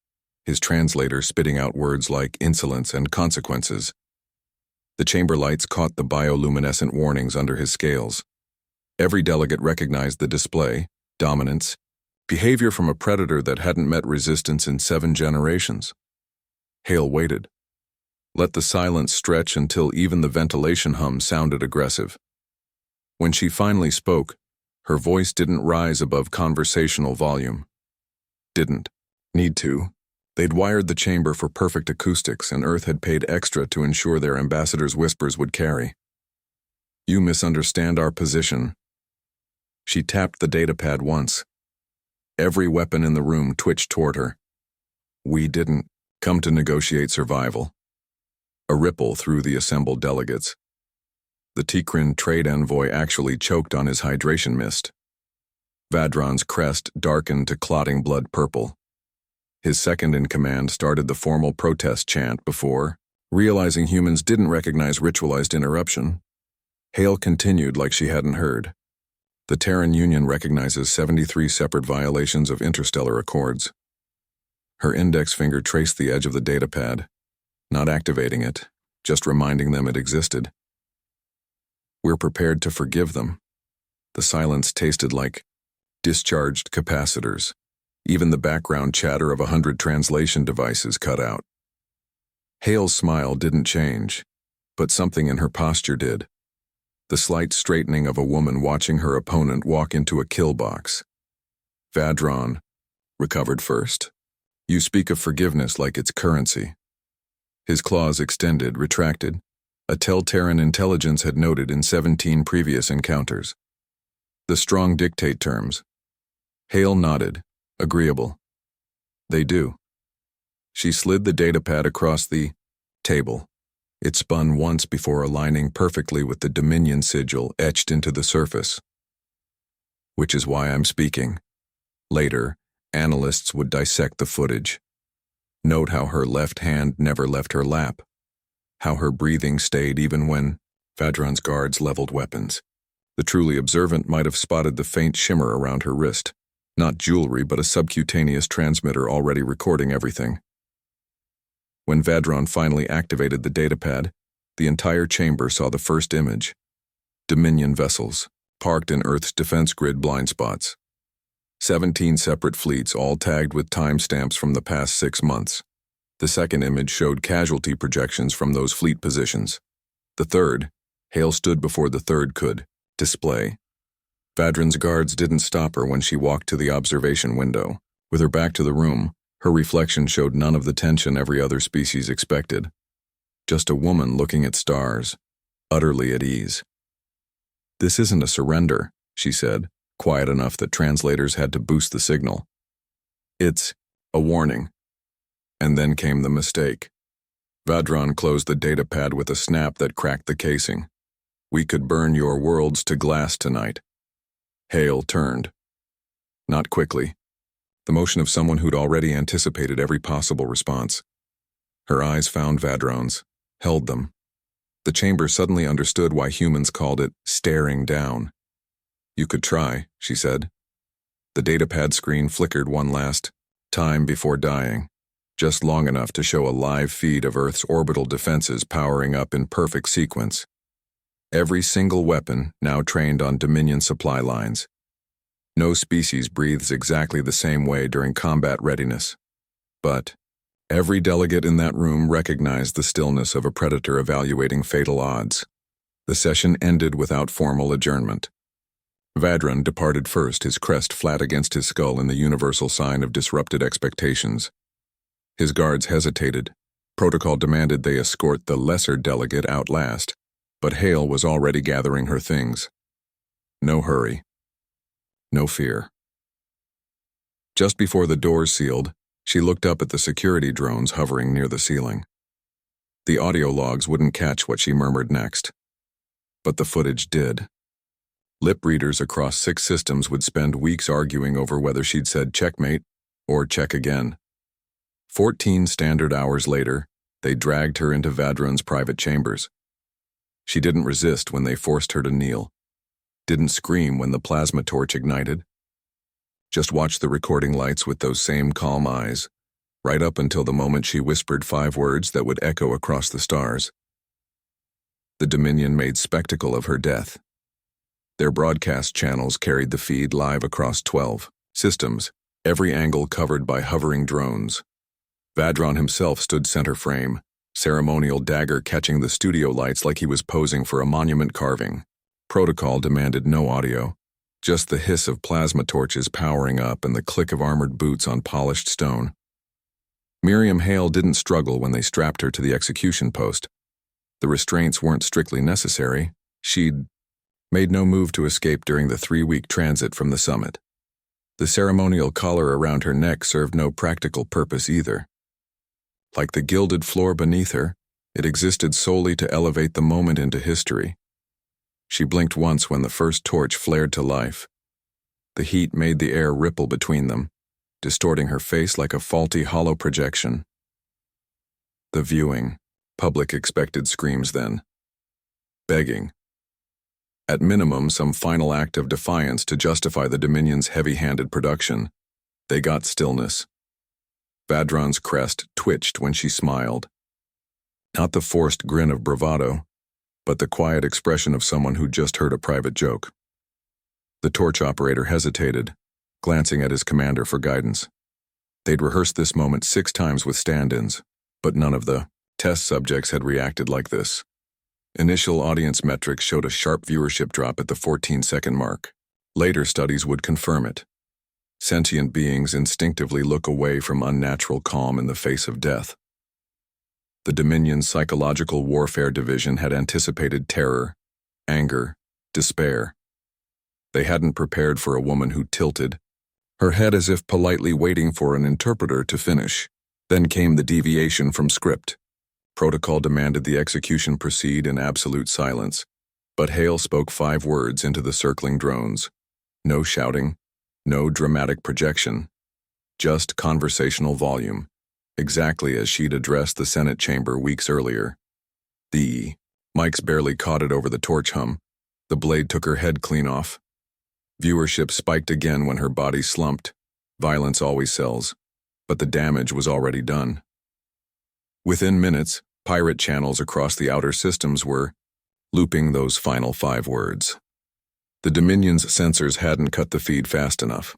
his translator spitting out words like insolence and consequences. The chamber lights caught the bioluminescent warnings under his scales. Every delegate recognized the display, dominance, behavior from a predator that hadn't met resistance in 7 generations. Hale waited. Let the silence stretch until even the ventilation hum sounded aggressive. When she finally spoke, her voice didn't rise above conversational volume. Didn't need to. They'd wired the chamber for perfect acoustics, and Earth had paid extra to ensure their ambassador's whispers would carry. You misunderstand our position. She tapped the datapad once. Every weapon in the room twitched toward her. We didn't come to negotiate survival. A ripple through the assembled delegates. The Tikrin trade envoy actually choked on his hydration mist. Vadron's crest darkened to clotting blood purple. His second-in-command started the formal protest chant before, realizing humans didn't recognize ritualized interruption. Hale continued like she hadn't heard. The Terran Union recognizes 73 separate violations of interstellar accords. Her index finger traced the edge of the datapad, not activating it, just reminding them it existed. We're prepared to forgive them. The silence tasted like discharged capacitors. Even the background chatter of 100 translation devices cut out. Hale's smile didn't change, but something in her posture did. The slight straightening of a woman watching her opponent walk into a kill box. Vadron recovered first. You speak of forgiveness like it's currency. His claws extended, retracted, a Terran intelligence had noted in 17 previous encounters. The strong dictate terms. Hale nodded, agreeable. They do. She slid the datapad across the table. It spun once before aligning perfectly with the Dominion sigil etched into the surface. Which is why I'm speaking. Later, analysts would dissect the footage. Note how her left hand never left her lap. How her breathing stayed even when Vadron's guards leveled weapons. The truly observant might have spotted the faint shimmer around her wrist. Not jewelry, but a subcutaneous transmitter already recording everything. When Vadron finally activated the datapad, the entire chamber saw the first image. Dominion vessels, parked in Earth's defense grid blind spots. 17 separate fleets, all tagged with timestamps from the past 6 months. The second image showed casualty projections from those fleet positions. The third, Hale stood before the third could display. Vadron's guards didn't stop her when she walked to the observation window. With her back to the room, her reflection showed none of the tension every other species expected. Just a woman looking at stars, utterly at ease. This isn't a surrender, she said, quiet enough that translators had to boost the signal. It's a warning. And then came the mistake. Vadron closed the datapad with a snap that cracked the casing. We could burn your worlds to glass tonight. Hale turned. Not quickly. The motion of someone who'd already anticipated every possible response. Her eyes found Vadron's, held them. The chamber suddenly understood why humans called it staring down. "You could try," she said. The datapad screen flickered one last time before dying, just long enough to show a live feed of Earth's orbital defenses powering up in perfect sequence. Every single weapon now trained on Dominion supply lines. No species breathes exactly the same way during combat readiness. But every delegate in that room recognized the stillness of a predator evaluating fatal odds. The session ended without formal adjournment. Vadron departed first, his crest flat against his skull in the universal sign of disrupted expectations. His guards hesitated. Protocol demanded they escort the lesser delegate out last, but Hale was already gathering her things. No hurry. No fear. Just before the doors sealed, she looked up at the security drones hovering near the ceiling. The audio logs wouldn't catch what she murmured next. But the footage did. Lip readers across 6 systems would spend weeks arguing over whether she'd said checkmate or check again. 14 standard hours later, they dragged her into Vadron's private chambers. She didn't resist when they forced her to kneel. Didn't scream when the plasma torch ignited. Just watched the recording lights with those same calm eyes, right up until the moment she whispered 5 words that would echo across the stars. The Dominion made spectacle of her death. Their broadcast channels carried the feed live across 12 systems, every angle covered by hovering drones. Vadron himself stood center frame, ceremonial dagger catching the studio lights like he was posing for a monument carving. Protocol demanded no audio, just the hiss of plasma torches powering up and the click of armored boots on polished stone. Miriam Hale didn't struggle when they strapped her to the execution post. The restraints weren't strictly necessary. She'd made no move to escape during the 3-week transit from the summit. The ceremonial collar around her neck served no practical purpose either. Like the gilded floor beneath her, it existed solely to elevate the moment into history. She blinked once when the first torch flared to life. The heat made the air ripple between them, distorting her face like a faulty hollow projection. The viewing, public expected screams then. Begging. At minimum, some final act of defiance to justify the Dominion's heavy-handed production. They got stillness. Vadron's crest twitched when she smiled. Not the forced grin of bravado, but the quiet expression of someone who just heard a private joke. The torch operator hesitated, glancing at his commander for guidance. They'd rehearsed this moment 6 times with stand-ins, but none of the test subjects had reacted like this. Initial audience metrics showed a sharp viewership drop at the 14-second mark. Later studies would confirm it. Sentient beings instinctively look away from unnatural calm in the face of death. The Dominion's Psychological Warfare Division had anticipated terror, anger, despair. They hadn't prepared for a woman who tilted, her head as if politely waiting for an interpreter to finish. Then came the deviation from script. Protocol demanded the execution proceed in absolute silence, but Hale spoke 5 words into the circling drones. No shouting, no dramatic projection, just conversational volume, exactly as she'd addressed the Senate chamber weeks earlier. The mics barely caught it over the torch hum. The blade took her head clean off. Viewership spiked again when her body slumped. Violence always sells, but the damage was already done. Within minutes, pirate channels across the outer systems were looping those final 5 words. The Dominion's sensors hadn't cut the feed fast enough.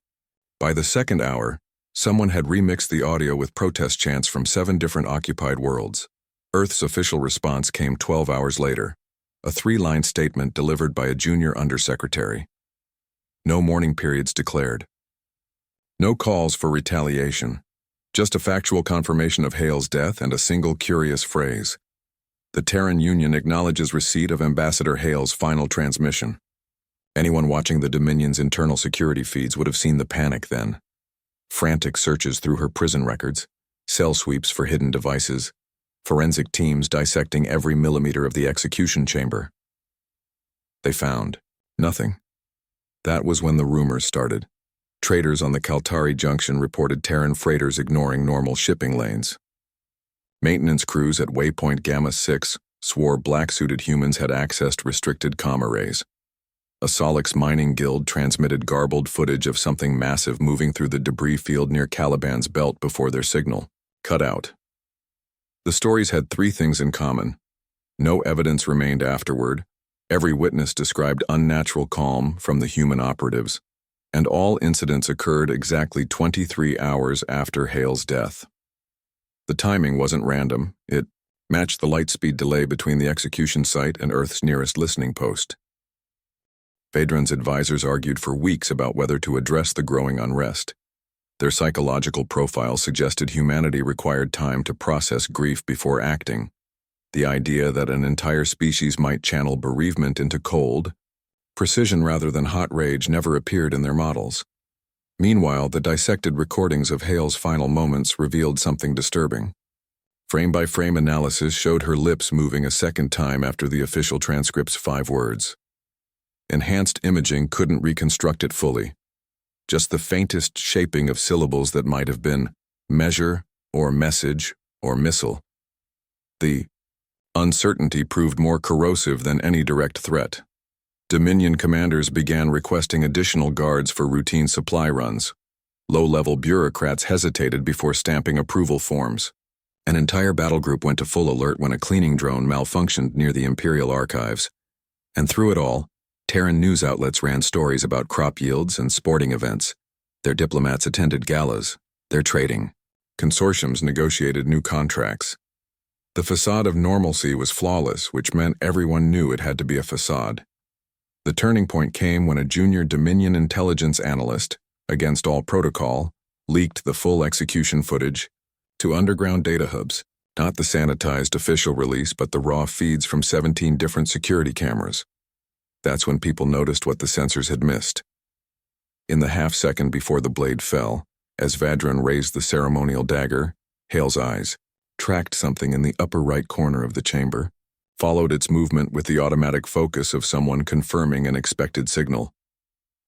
By the 2nd hour, someone had remixed the audio with protest chants from 7 different occupied worlds. Earth's official response came 12 hours later, a 3-line statement delivered by a junior undersecretary. No mourning periods declared. No calls for retaliation. Just a factual confirmation of Hale's death and a single curious phrase. The Terran Union acknowledges receipt of Ambassador Hale's final transmission. Anyone watching the Dominion's internal security feeds would have seen the panic then. Frantic searches through her prison records, cell sweeps for hidden devices, forensic teams dissecting every millimeter of the execution chamber. They found nothing. That was when the rumors started. Traders on the Kaltari Junction reported Terran freighters ignoring normal shipping lanes. Maintenance crews at Waypoint Gamma 6 swore black-suited humans had accessed restricted comm arrays. A Solix mining guild transmitted garbled footage of something massive moving through the debris field near Caliban's belt before their signal cut out. The stories had three things in common. No evidence remained afterward, every witness described unnatural calm from the human operatives, and all incidents occurred exactly 23 hours after Hale's death. The timing wasn't random, it matched the light-speed delay between the execution site and Earth's nearest listening post. Vedran's advisors argued for weeks about whether to address the growing unrest. Their psychological profile suggested humanity required time to process grief before acting. The idea that an entire species might channel bereavement into cold, precision rather than hot rage never appeared in their models. Meanwhile, the dissected recordings of Hale's final moments revealed something disturbing. Frame-by-frame analysis showed her lips moving a second time after the official transcript's 5 words. Enhanced imaging couldn't reconstruct it fully. Just the faintest shaping of syllables that might have been measure or message or missile. The uncertainty proved more corrosive than any direct threat. Dominion commanders began requesting additional guards for routine supply runs. Low-level bureaucrats hesitated before stamping approval forms. An entire battle group went to full alert when a cleaning drone malfunctioned near the Imperial archives. And through it all, Terran news outlets ran stories about crop yields and sporting events. Their diplomats attended galas. Their trading consortiums negotiated new contracts. The facade of normalcy was flawless, which meant everyone knew it had to be a facade. The turning point came when a junior Dominion intelligence analyst, against all protocol, leaked the full execution footage to underground data hubs, not the sanitized official release but the raw feeds from 17 different security cameras. That's when people noticed what the sensors had missed. In the half-second before the blade fell, as Vedran raised the ceremonial dagger, Hale's eyes tracked something in the upper right corner of the chamber, followed its movement with the automatic focus of someone confirming an expected signal.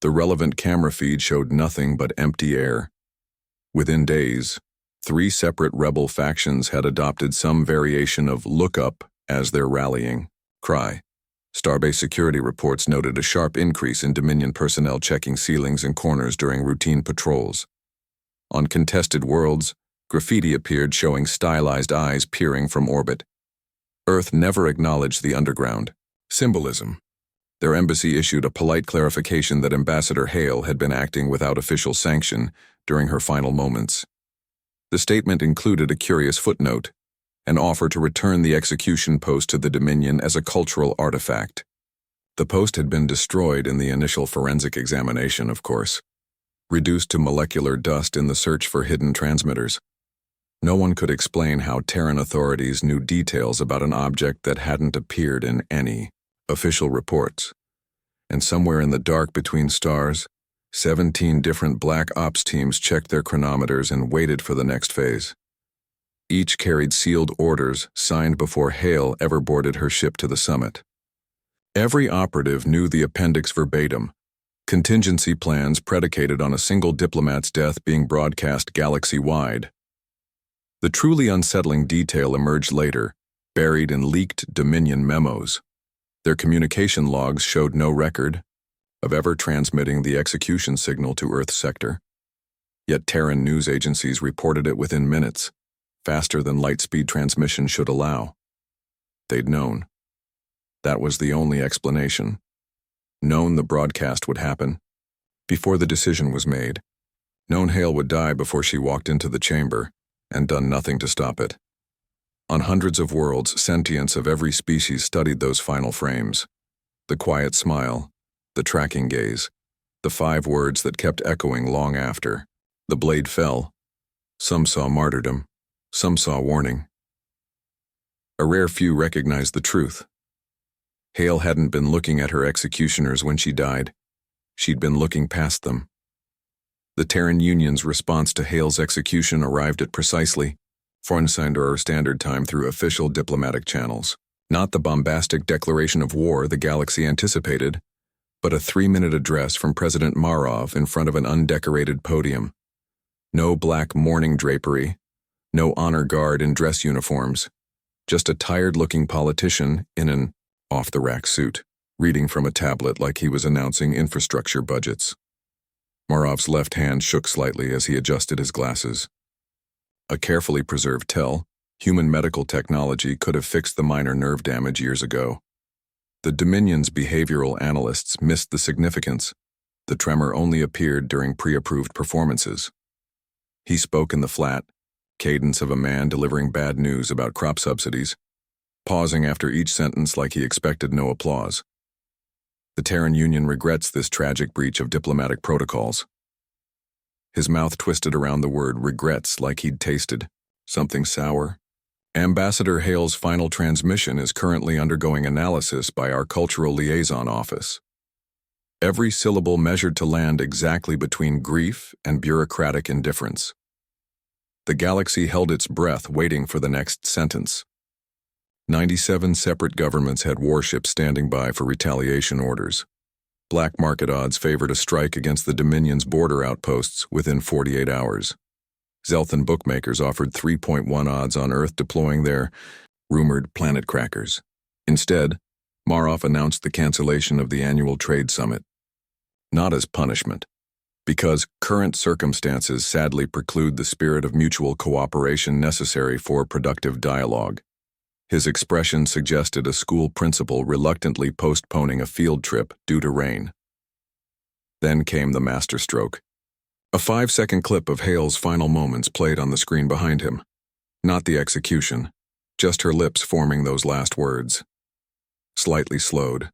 The relevant camera feed showed nothing but empty air. Within days, 3 separate rebel factions had adopted some variation of "look up" as their rallying cry. Starbase security reports noted a sharp increase in Dominion personnel checking ceilings and corners during routine patrols. On contested worlds, graffiti appeared showing stylized eyes peering from orbit. Earth never acknowledged the underground symbolism. Their embassy issued a polite clarification that Ambassador Hale had been acting without official sanction during her final moments. The statement included a curious footnote, an offer to return the execution post to the Dominion as a cultural artifact. The post had been destroyed in the initial forensic examination, of course, reduced to molecular dust in the search for hidden transmitters. No one could explain how Terran authorities knew details about an object that hadn't appeared in any official reports. And somewhere in the dark between stars, 17 different Black Ops teams checked their chronometers and waited for the next phase. Each carried sealed orders signed before Hale ever boarded her ship to the summit. Every operative knew the appendix verbatim, contingency plans predicated on a single diplomat's death being broadcast galaxy-wide. The truly unsettling detail emerged later, buried in leaked Dominion memos. Their communication logs showed no record of ever transmitting the execution signal to Earth's sector. Yet Terran news agencies reported it within minutes, faster than light-speed transmission should allow. They'd known. That was the only explanation. Known the broadcast would happen before the decision was made. Known Hale would die before she walked into the chamber, and done nothing to stop it. On hundreds of worlds, sentients of every species studied those final frames. The quiet smile, the tracking gaze, the 5 words that kept echoing long after. The blade fell. Some saw martyrdom. Some saw warning. A rare few recognized the truth. Hale hadn't been looking at her executioners when she died. She'd been looking past them. The Terran Union's response to Hale's execution arrived at precisely Fornsinder Standard Time through official diplomatic channels. Not the bombastic declaration of war the galaxy anticipated, but a 3-minute address from President Marov in front of an undecorated podium. No black mourning drapery, no honor guard in dress uniforms, Just a tired-looking politician in an off-the-rack suit, reading from a tablet like he was announcing infrastructure budgets. Marov's left hand shook slightly as he adjusted his glasses. A carefully preserved tell, human medical technology could have fixed the minor nerve damage years ago. The Dominion's behavioral analysts missed the significance. The tremor only appeared during pre-approved performances. He spoke in the flat cadence of a man delivering bad news about crop subsidies, pausing after each sentence like he expected no applause. The Terran Union regrets this tragic breach of diplomatic protocols. His mouth twisted around the word regrets like he'd tasted something sour. Ambassador Hale's final transmission is currently undergoing analysis by our Cultural Liaison Office. Every syllable measured to land exactly between grief and bureaucratic indifference. The galaxy held its breath waiting for the next sentence. 97 separate governments had warships standing by for retaliation orders. Black market odds favored a strike against the Dominion's border outposts within 48 hours. Zelthan bookmakers offered 3.1 odds on Earth deploying their rumored planet crackers. Instead, Marov announced the cancellation of the annual trade summit. Not as punishment, because current circumstances sadly preclude the spirit of mutual cooperation necessary for productive dialogue. His expression suggested a school principal reluctantly postponing a field trip due to rain. Then came the masterstroke. A 5-second clip of Hale's final moments played on the screen behind him. Not the execution, just her lips forming those last words. Slightly slowed,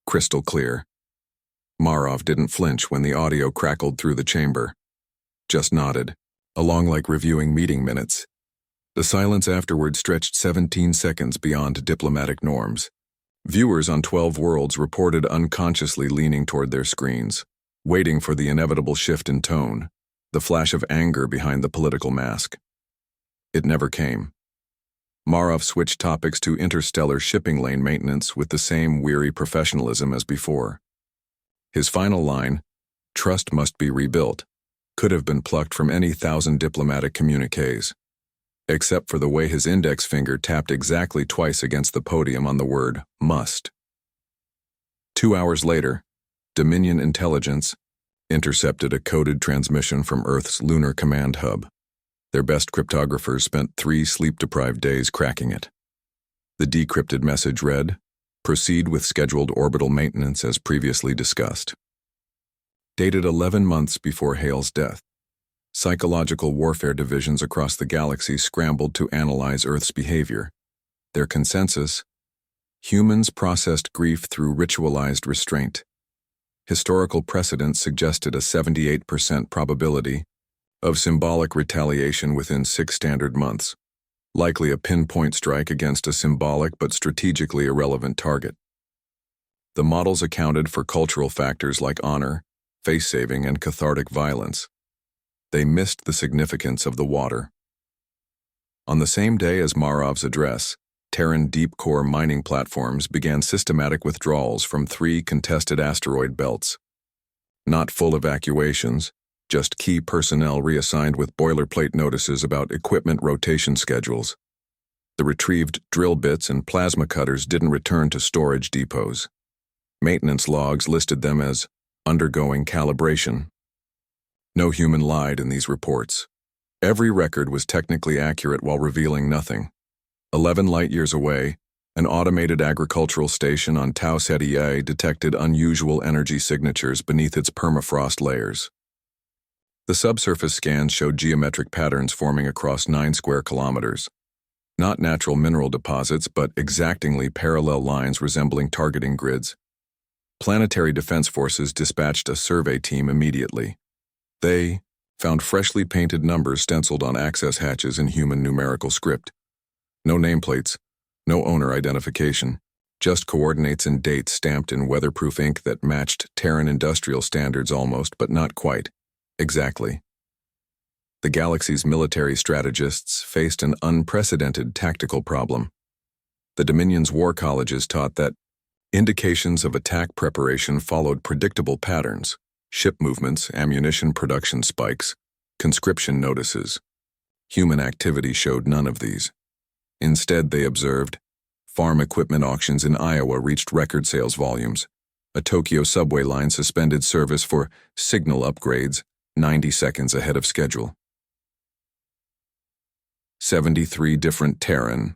crystal clear. Marov didn't flinch when the audio crackled through the chamber. Just nodded, along like reviewing meeting minutes. The silence afterward stretched 17 seconds beyond diplomatic norms. Viewers on 12 worlds reported unconsciously leaning toward their screens, waiting for the inevitable shift in tone, the flash of anger behind the political mask. It never came. Marov switched topics to interstellar shipping lane maintenance with the same weary professionalism as before. His final line, "Trust must be rebuilt," could have been plucked from any 1,000 diplomatic communiques, except for the way his index finger tapped exactly twice against the podium on the word must. 2 hours later, Dominion intelligence intercepted a coded transmission from Earth's lunar command hub. Their best cryptographers spent 3 sleep-deprived days cracking it. The decrypted message read, "Proceed with scheduled orbital maintenance as previously discussed." Dated 11 months before Hale's death, psychological warfare divisions across the galaxy scrambled to analyze Earth's behavior. Their consensus: humans processed grief through ritualized restraint. Historical precedent suggested a 78% probability of symbolic retaliation within 6 standard months, likely a pinpoint strike against a symbolic but strategically irrelevant target. The models accounted for cultural factors like honor, face-saving, and cathartic violence. They missed the significance of the water. On the same day as Marov's address, Terran deep-core mining platforms began systematic withdrawals from 3 contested asteroid belts. Not full evacuations, just key personnel reassigned with boilerplate notices about equipment rotation schedules. The retrieved drill bits and plasma cutters didn't return to storage depots. Maintenance logs listed them as undergoing calibration. No human lied in these reports. Every record was technically accurate while revealing nothing. 11 light-years away, an automated agricultural station on Tau Ceti A detected unusual energy signatures beneath its permafrost layers. The subsurface scans showed geometric patterns forming across 9 square kilometers. Not natural mineral deposits, but exactingly parallel lines resembling targeting grids. Planetary Defense Forces dispatched a survey team immediately. They found freshly painted numbers stenciled on access hatches in human numerical script. No nameplates, no owner identification, just coordinates and dates stamped in weatherproof ink that matched Terran industrial standards almost, but not quite. Exactly. The galaxy's military strategists faced an unprecedented tactical problem. The Dominion's war colleges taught that indications of attack preparation followed predictable patterns: ship movements, ammunition production spikes, conscription notices. Human activity showed none of these. Instead, they observed, farm equipment auctions in Iowa reached record sales volumes. A Tokyo subway line suspended service for signal upgrades 90 seconds ahead of schedule. 73 different Terran.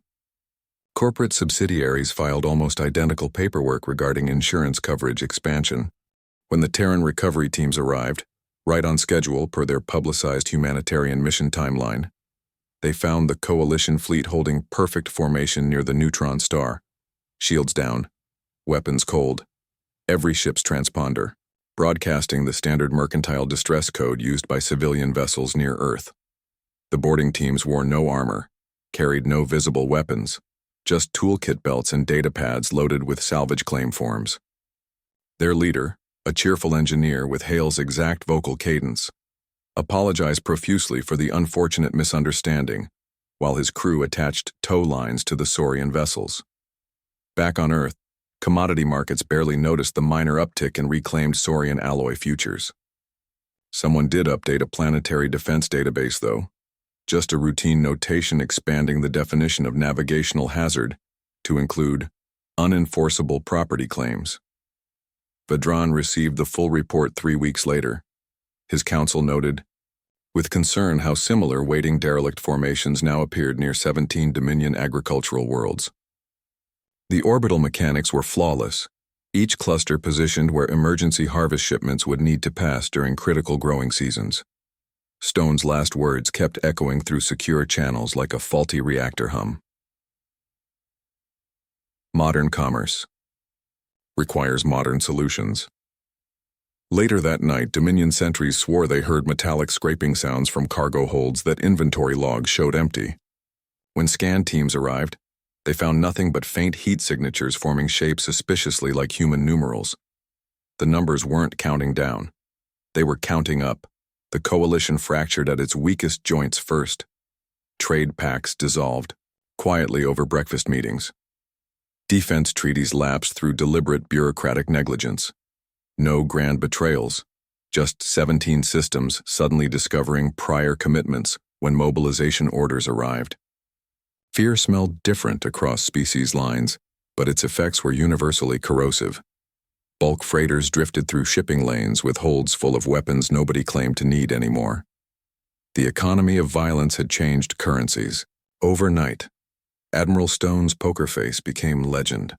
Corporate subsidiaries filed almost identical paperwork regarding insurance coverage expansion. When the Terran recovery teams arrived, right on schedule per their publicized humanitarian mission timeline, they found the Coalition fleet holding perfect formation near the neutron star. Shields down, weapons cold, every ship's transponder, broadcasting the standard mercantile distress code used by civilian vessels near Earth. The boarding teams wore no armor, carried no visible weapons, just toolkit belts and data pads loaded with salvage claim forms. Their leader, a cheerful engineer with Hale's exact vocal cadence, apologized profusely for the unfortunate misunderstanding, while his crew attached tow lines to the Saurian vessels. Back on Earth, commodity markets barely noticed the minor uptick in reclaimed Saurian alloy futures. Someone did update a planetary defense database, though. Just a routine notation expanding the definition of navigational hazard to include unenforceable property claims. Vedran received the full report 3 weeks later. His counsel noted, with concern, how similar waiting derelict formations now appeared near 17 Dominion agricultural worlds. The orbital mechanics were flawless, each cluster positioned where emergency harvest shipments would need to pass during critical growing seasons. Stone's last words kept echoing through secure channels like a faulty reactor hum. Modern commerce requires modern solutions. Later that night, Dominion sentries swore they heard metallic scraping sounds from cargo holds that inventory logs showed empty. When scan teams arrived, they found nothing but faint heat signatures forming shapes suspiciously like human numerals. The numbers weren't counting down. They were counting up. The Coalition fractured at its weakest joints first. Trade pacts dissolved, quietly over breakfast meetings. Defense treaties lapsed through deliberate bureaucratic negligence. No grand betrayals, just 17 systems suddenly discovering prior commitments when mobilization orders arrived. Fear smelled different across species lines, but its effects were universally corrosive. Bulk freighters drifted through shipping lanes with holds full of weapons nobody claimed to need anymore. The economy of violence had changed currencies. Overnight, Admiral Stone's poker face became legend.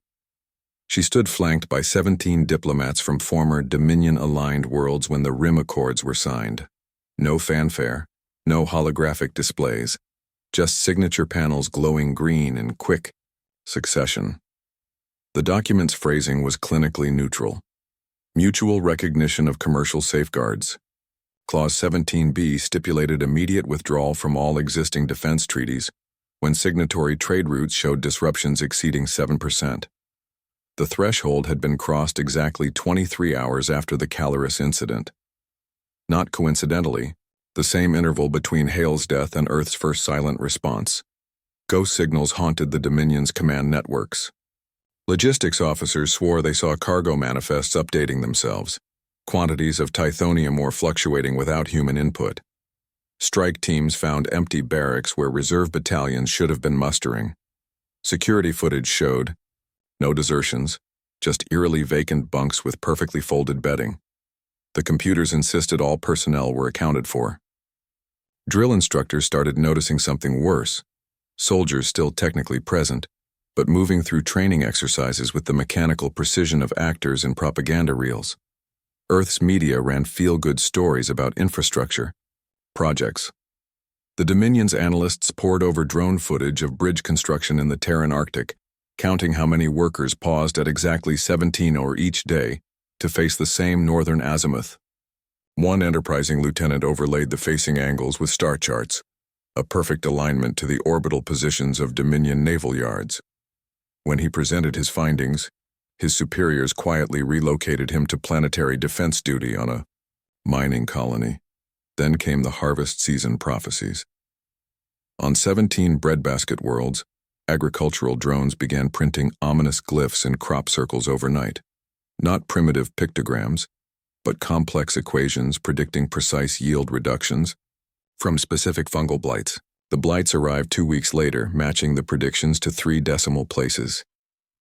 She stood flanked by 17 diplomats from former Dominion-aligned worlds when the Rim Accords were signed. No fanfare, no holographic displays, just signature panels glowing green in quick succession. The document's phrasing was clinically neutral. Mutual recognition of commercial safeguards. Clause 17b stipulated immediate withdrawal from all existing defense treaties when signatory trade routes showed disruptions exceeding 7%. The threshold had been crossed exactly 23 hours after the Caloris incident. Not coincidentally, the same interval between Hale's death and Earth's first silent response. Ghost signals haunted the Dominion's command networks. Logistics officers swore they saw cargo manifests updating themselves. Quantities of tithonium were fluctuating without human input. Strike teams found empty barracks where reserve battalions should have been mustering. Security footage showed no desertions, just eerily vacant bunks with perfectly folded bedding. The computers insisted all personnel were accounted for. Drill instructors started noticing something worse. Soldiers still technically present, but moving through training exercises with the mechanical precision of actors in propaganda reels. Earth's media ran feel-good stories about infrastructure, projects. The Dominion's analysts pored over drone footage of bridge construction in the Terran Arctic, counting how many workers paused at exactly 17 or each day to face the same northern azimuth. One enterprising lieutenant overlaid the facing angles with star charts, a perfect alignment to the orbital positions of Dominion naval yards. When he presented his findings, his superiors quietly relocated him to planetary defense duty on a mining colony. Then came the harvest season prophecies. On 17 breadbasket worlds, agricultural drones began printing ominous glyphs in crop circles overnight. Not primitive pictograms, but complex equations predicting precise yield reductions from specific fungal blights. The Blights arrived 2 weeks later, matching the predictions to 3 decimal places.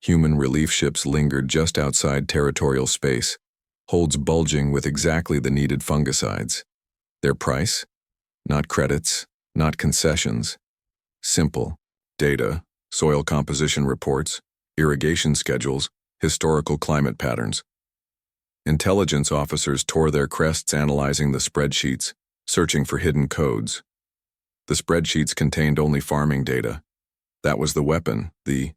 Human relief ships lingered just outside territorial space, holds bulging with exactly the needed fungicides. Their price? Not credits, not concessions. Simple. Data, soil composition reports, irrigation schedules, historical climate patterns. Intelligence officers tore their crests analyzing the spreadsheets, searching for hidden codes. The spreadsheets contained only farming data. That was the weapon, the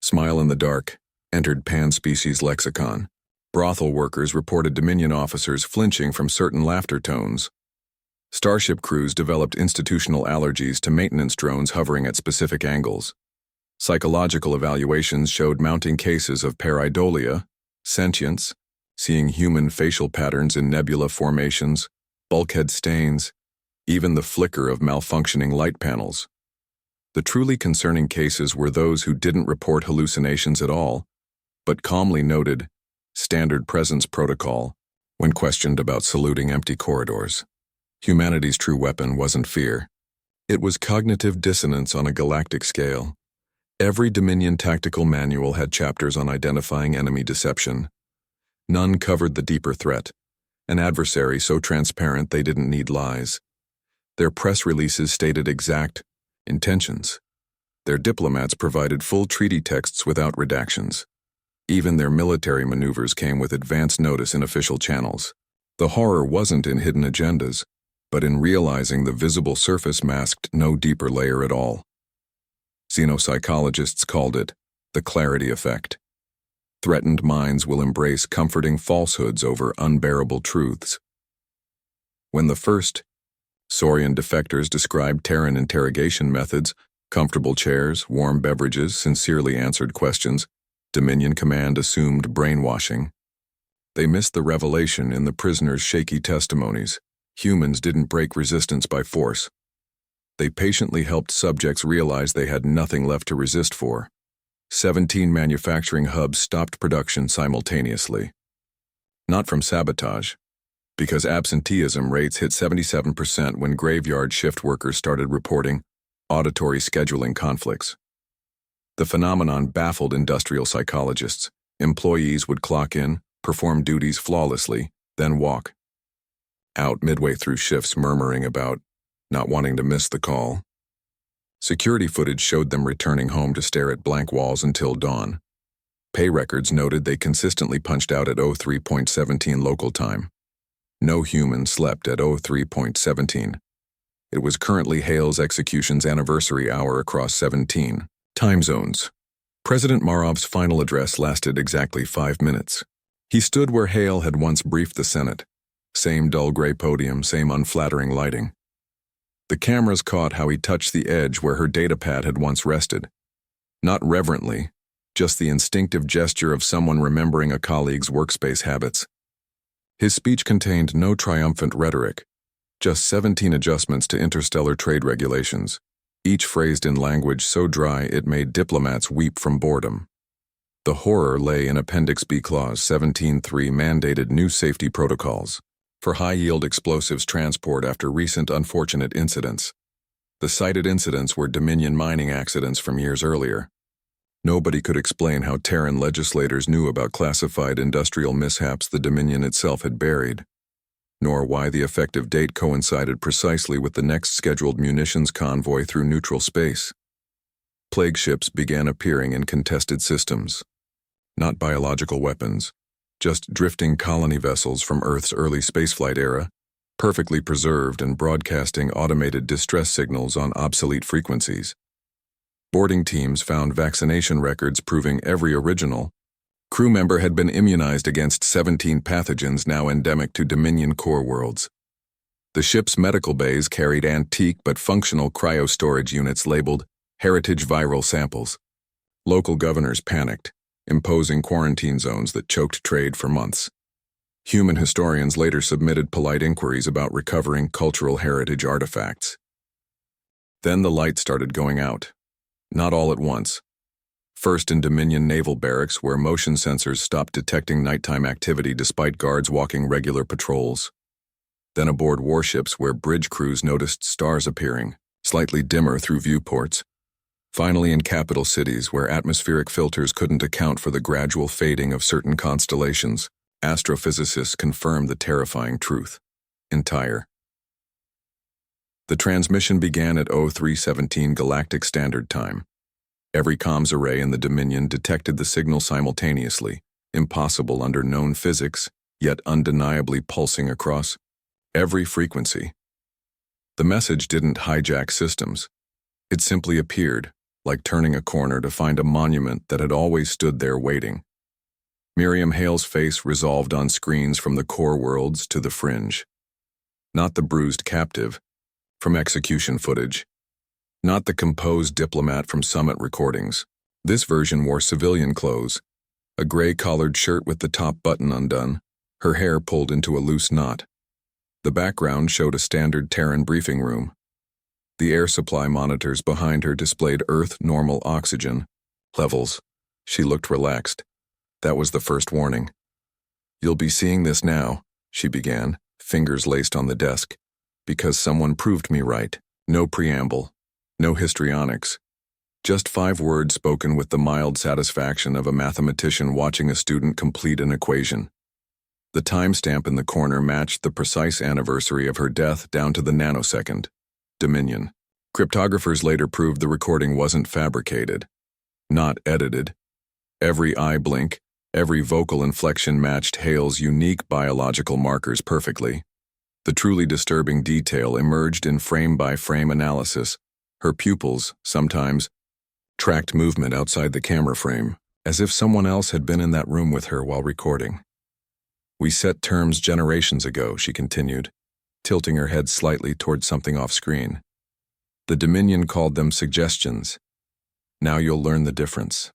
smile in the dark, entered pan-species lexicon. Brothel workers reported Dominion officers flinching from certain laughter tones. Starship crews developed institutional allergies to maintenance drones hovering at specific angles. Psychological evaluations showed mounting cases of pareidolia, sentience, seeing human facial patterns in nebula formations, bulkhead stains, even the flicker of malfunctioning light panels. The truly concerning cases were those who didn't report hallucinations at all, but calmly noted standard presence protocol when questioned about saluting empty corridors. Humanity's true weapon wasn't fear. It was cognitive dissonance on a galactic scale. Every Dominion tactical manual had chapters on identifying enemy deception. None covered the deeper threat, an adversary so transparent they didn't need lies. Their press releases stated exact intentions. Their diplomats provided full treaty texts without redactions. Even their military maneuvers came with advance notice in official channels. The horror wasn't in hidden agendas, but in realizing the visible surface masked no deeper layer at all. Xenopsychologists called it the clarity effect. Threatened minds will embrace comforting falsehoods over unbearable truths. When the first Saurian defectors described Terran interrogation methods, comfortable chairs, warm beverages, sincerely answered questions, Dominion Command assumed brainwashing. They missed the revelation in the prisoners' shaky testimonies. Humans didn't break resistance by force. They patiently helped subjects realize they had nothing left to resist for. 17 manufacturing hubs stopped production simultaneously. Not from sabotage, because absenteeism rates hit 77% when graveyard shift workers started reporting auditory scheduling conflicts. The phenomenon baffled industrial psychologists. Employees would clock in, perform duties flawlessly, then walk out midway through shifts murmuring about not wanting to miss the call. Security footage showed them returning home to stare at blank walls until dawn. Pay records noted they consistently punched out at 03:17 local time. No human slept at 03:17. It was currently Hale's execution's anniversary hour across 17 time zones. President Marov's final address lasted exactly 5 minutes. He stood where Hale had once briefed the Senate. Same dull gray podium, same unflattering lighting. The cameras caught how he touched the edge where her datapad had once rested. Not reverently, just the instinctive gesture of someone remembering a colleague's workspace habits. His speech contained no triumphant rhetoric, just 17 adjustments to interstellar trade regulations, each phrased in language so dry it made diplomats weep from boredom. The horror lay in Appendix B Clause 17.3 mandated new safety protocols for high-yield explosives transport after recent unfortunate incidents. The cited incidents were Dominion mining accidents from years earlier. Nobody could explain how Terran legislators knew about classified industrial mishaps the Dominion itself had buried, nor why the effective date coincided precisely with the next scheduled munitions convoy through neutral space. Plague ships began appearing in contested systems. Not biological weapons, just drifting colony vessels from Earth's early spaceflight era, perfectly preserved and broadcasting automated distress signals on obsolete frequencies. Boarding teams found vaccination records proving every original crew member had been immunized against 17 pathogens now endemic to Dominion core worlds. The ship's medical bays carried antique but functional cryo-storage units labeled heritage viral samples. Local governors panicked, imposing quarantine zones that choked trade for months. Human historians later submitted polite inquiries about recovering cultural heritage artifacts. Then the light started going out. Not all at once. First in Dominion naval barracks, where motion sensors stopped detecting nighttime activity despite guards walking regular patrols. Then aboard warships, where bridge crews noticed stars appearing, slightly dimmer through viewports. Finally, in capital cities where atmospheric filters couldn't account for the gradual fading of certain constellations, astrophysicists confirmed the terrifying truth. Entire. The transmission began at 0317 Galactic Standard Time. Every comms array in the Dominion detected the signal simultaneously, impossible under known physics, yet undeniably pulsing across every frequency. The message didn't hijack systems. It simply appeared, like turning a corner to find a monument that had always stood there waiting. Miriam Hale's face resolved on screens from the core worlds to the fringe. Not the bruised captive from execution footage. Not the composed diplomat from summit recordings. This version wore civilian clothes, a gray-collared shirt with the top button undone, her hair pulled into a loose knot. The background showed a standard Terran briefing room. The air supply monitors behind her displayed Earth normal oxygen levels. She looked relaxed. That was the first warning. "You'll be seeing this now," she began, fingers laced on the desk. "Because someone proved me right." No preamble, no histrionics. Just 5 words spoken with the mild satisfaction of a mathematician watching a student complete an equation. The timestamp in the corner matched the precise anniversary of her death down to the nanosecond. Dominion. Cryptographers later proved the recording wasn't fabricated, not edited. Every eye blink, every vocal inflection matched Hale's unique biological markers perfectly. The truly disturbing detail emerged in frame-by-frame analysis. Her pupils, sometimes, tracked movement outside the camera frame, as if someone else had been in that room with her while recording. "We set terms generations ago," she continued, tilting her head slightly toward something off-screen. "The Dominion called them suggestions. Now you'll learn the difference."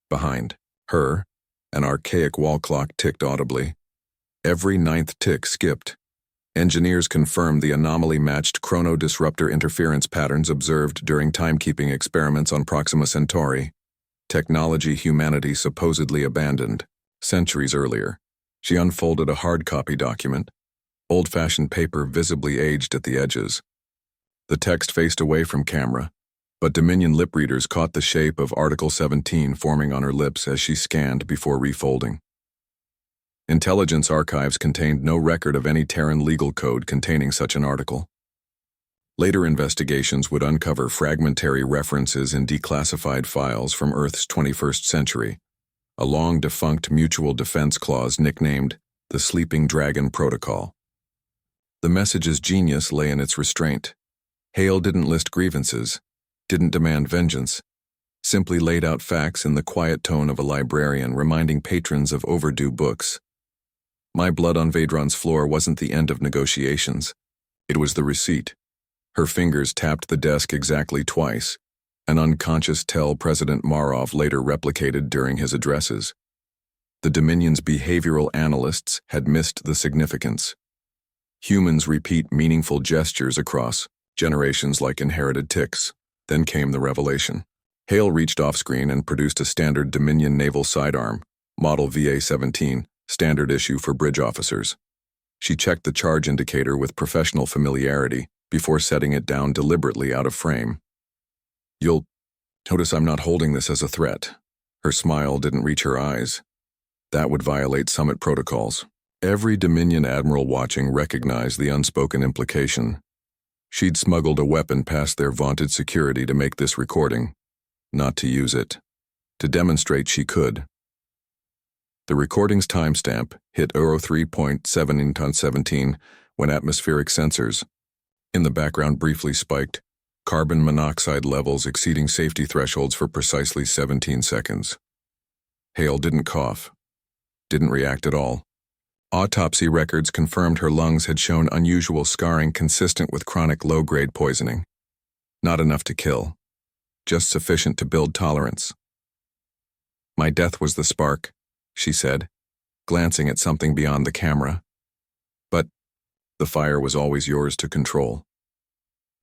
Behind her, an archaic wall clock ticked audibly. Every 9th tick skipped. Engineers confirmed the anomaly-matched chrono-disruptor interference patterns observed during timekeeping experiments on Proxima Centauri, technology humanity supposedly abandoned centuries earlier. She unfolded a hard-copy document, old-fashioned paper visibly aged at the edges. The text faced away from camera, but Dominion lip readers caught the shape of Article 17 forming on her lips as she scanned before refolding. Intelligence archives contained no record of any Terran legal code containing such an article. Later investigations would uncover fragmentary references in declassified files from Earth's 21st century, a long-defunct mutual defense clause nicknamed the Sleeping Dragon Protocol. The message's genius lay in its restraint. Hale didn't list grievances, didn't demand vengeance, simply laid out facts in the quiet tone of a librarian reminding patrons of overdue books. My blood on Vadron's floor wasn't the end of negotiations. It was the receipt. Her fingers tapped the desk exactly twice, an unconscious tell President Marov later replicated during his addresses. The Dominion's behavioral analysts had missed the significance. Humans repeat meaningful gestures across generations like inherited tics. Then came the revelation. Hale reached off-screen and produced a standard Dominion naval sidearm, model VA-17, standard issue for bridge officers. She checked the charge indicator with professional familiarity before setting it down deliberately out of frame. "You'll notice I'm not holding this as a threat." Her smile didn't reach her eyes. That would violate summit protocols. Every Dominion admiral watching recognized the unspoken implication. She'd smuggled a weapon past their vaunted security to make this recording, not to use it, to demonstrate she could. The recording's timestamp hit 03.17 when atmospheric sensors in the background briefly spiked, carbon monoxide levels exceeding safety thresholds for precisely 17 seconds. Hale didn't cough, didn't react at all. Autopsy records confirmed her lungs had shown unusual scarring consistent with chronic low-grade poisoning. Not enough to kill, just sufficient to build tolerance. "My death was the spark," she said, glancing at something beyond the camera. "But the fire was always yours to control."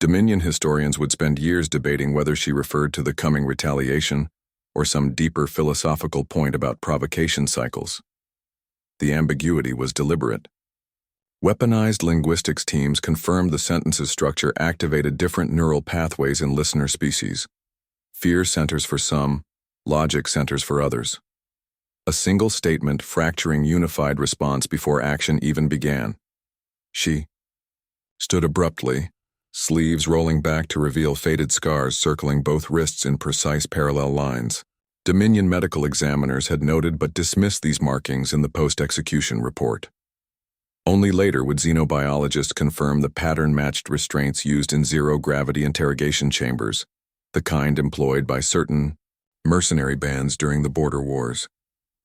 Dominion historians would spend years debating whether she referred to the coming retaliation or some deeper philosophical point about provocation cycles. The ambiguity was deliberate. Weaponized linguistics teams confirmed the sentence's structure activated different neural pathways in listener species. Fear centers for some, logic centers for others. A single statement fracturing unified response before action even began. She stood abruptly, sleeves rolling back to reveal faded scars circling both wrists in precise parallel lines. Dominion medical examiners had noted but dismissed these markings in the post-execution report. Only later would xenobiologists confirm the pattern-matched restraints used in zero-gravity interrogation chambers, the kind employed by certain mercenary bands during the border wars,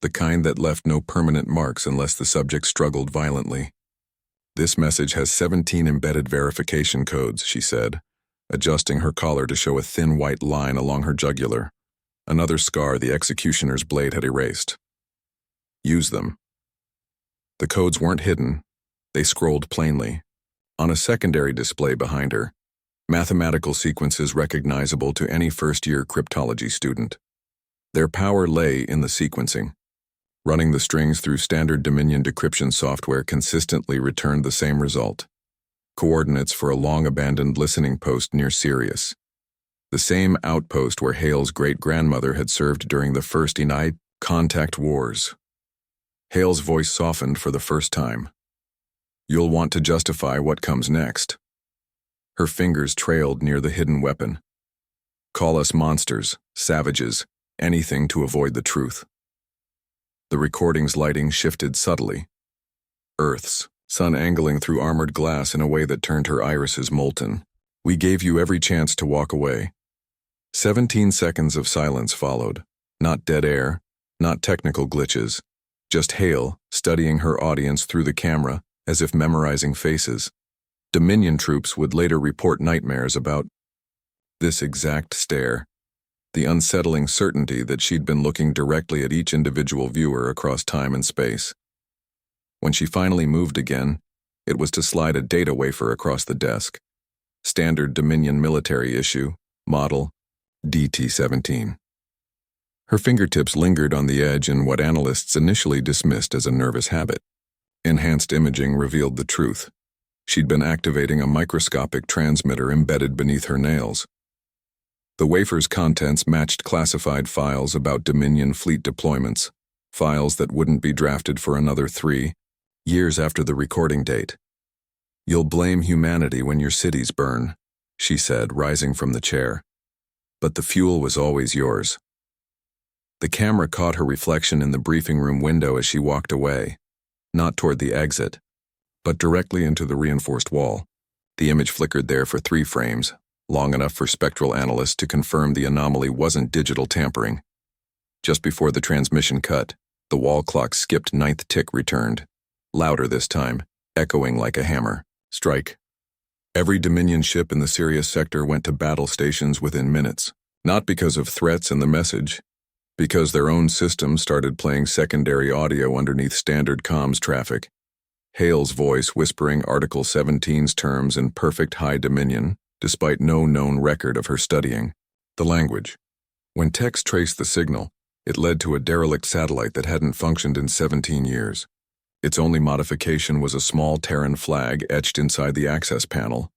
the kind that left no permanent marks unless the subject struggled violently. This message has 17 embedded verification codes, she said, adjusting her collar to show a thin white line along her jugular, another scar the executioner's blade had erased. Use them. The codes weren't hidden. They scrolled plainly. On a secondary display behind her, mathematical sequences recognizable to any first-year cryptology student. Their power lay in the sequencing. Running the strings through standard Dominion decryption software consistently returned the same result. Coordinates for a long-abandoned listening post near Sirius. The same outpost where Hale's great-grandmother had served during the first United Contact Wars. Hale's voice softened for the first time. You'll want to justify what comes next. Her fingers trailed near the hidden weapon. Call us monsters, savages, anything to avoid the truth. The recording's lighting shifted subtly. Earth's sun angling through armored glass in a way that turned her irises molten. We gave you every chance to walk away. 17 seconds of silence followed. Not dead air, not technical glitches. Just Hale, studying her audience through the camera, as if memorizing faces. Dominion troops would later report nightmares about this exact stare, the unsettling certainty that she'd been looking directly at each individual viewer across time and space. When she finally moved again, it was to slide a data wafer across the desk. Standard Dominion military issue, model DT-17. Her fingertips lingered on the edge in what analysts initially dismissed as a nervous habit. Enhanced imaging revealed the truth. She'd been activating a microscopic transmitter embedded beneath her nails. The wafer's contents matched classified files about Dominion fleet deployments, files that wouldn't be drafted for another 3 years after the recording date. You'll blame humanity when your cities burn, she said, rising from the chair. But the fuel was always yours. The camera caught her reflection in the briefing room window as she walked away, not toward the exit, but directly into the reinforced wall. The image flickered there for 3 frames, long enough for spectral analysts to confirm the anomaly wasn't digital tampering. Just before the transmission cut, the wall clock's skipped 9th tick returned, louder this time, echoing like a hammer. Strike. Every Dominion ship in the Sirius sector went to battle stations within minutes, not because of threats in the message, because their own systems started playing secondary audio underneath standard comms traffic. Hale's voice whispering Article 17's terms in perfect high Dominion, despite no known record of her studying the language. When text traced the signal, it led to a derelict satellite that hadn't functioned in 17 years. Its only modification was a small Terran flag etched inside the access panel,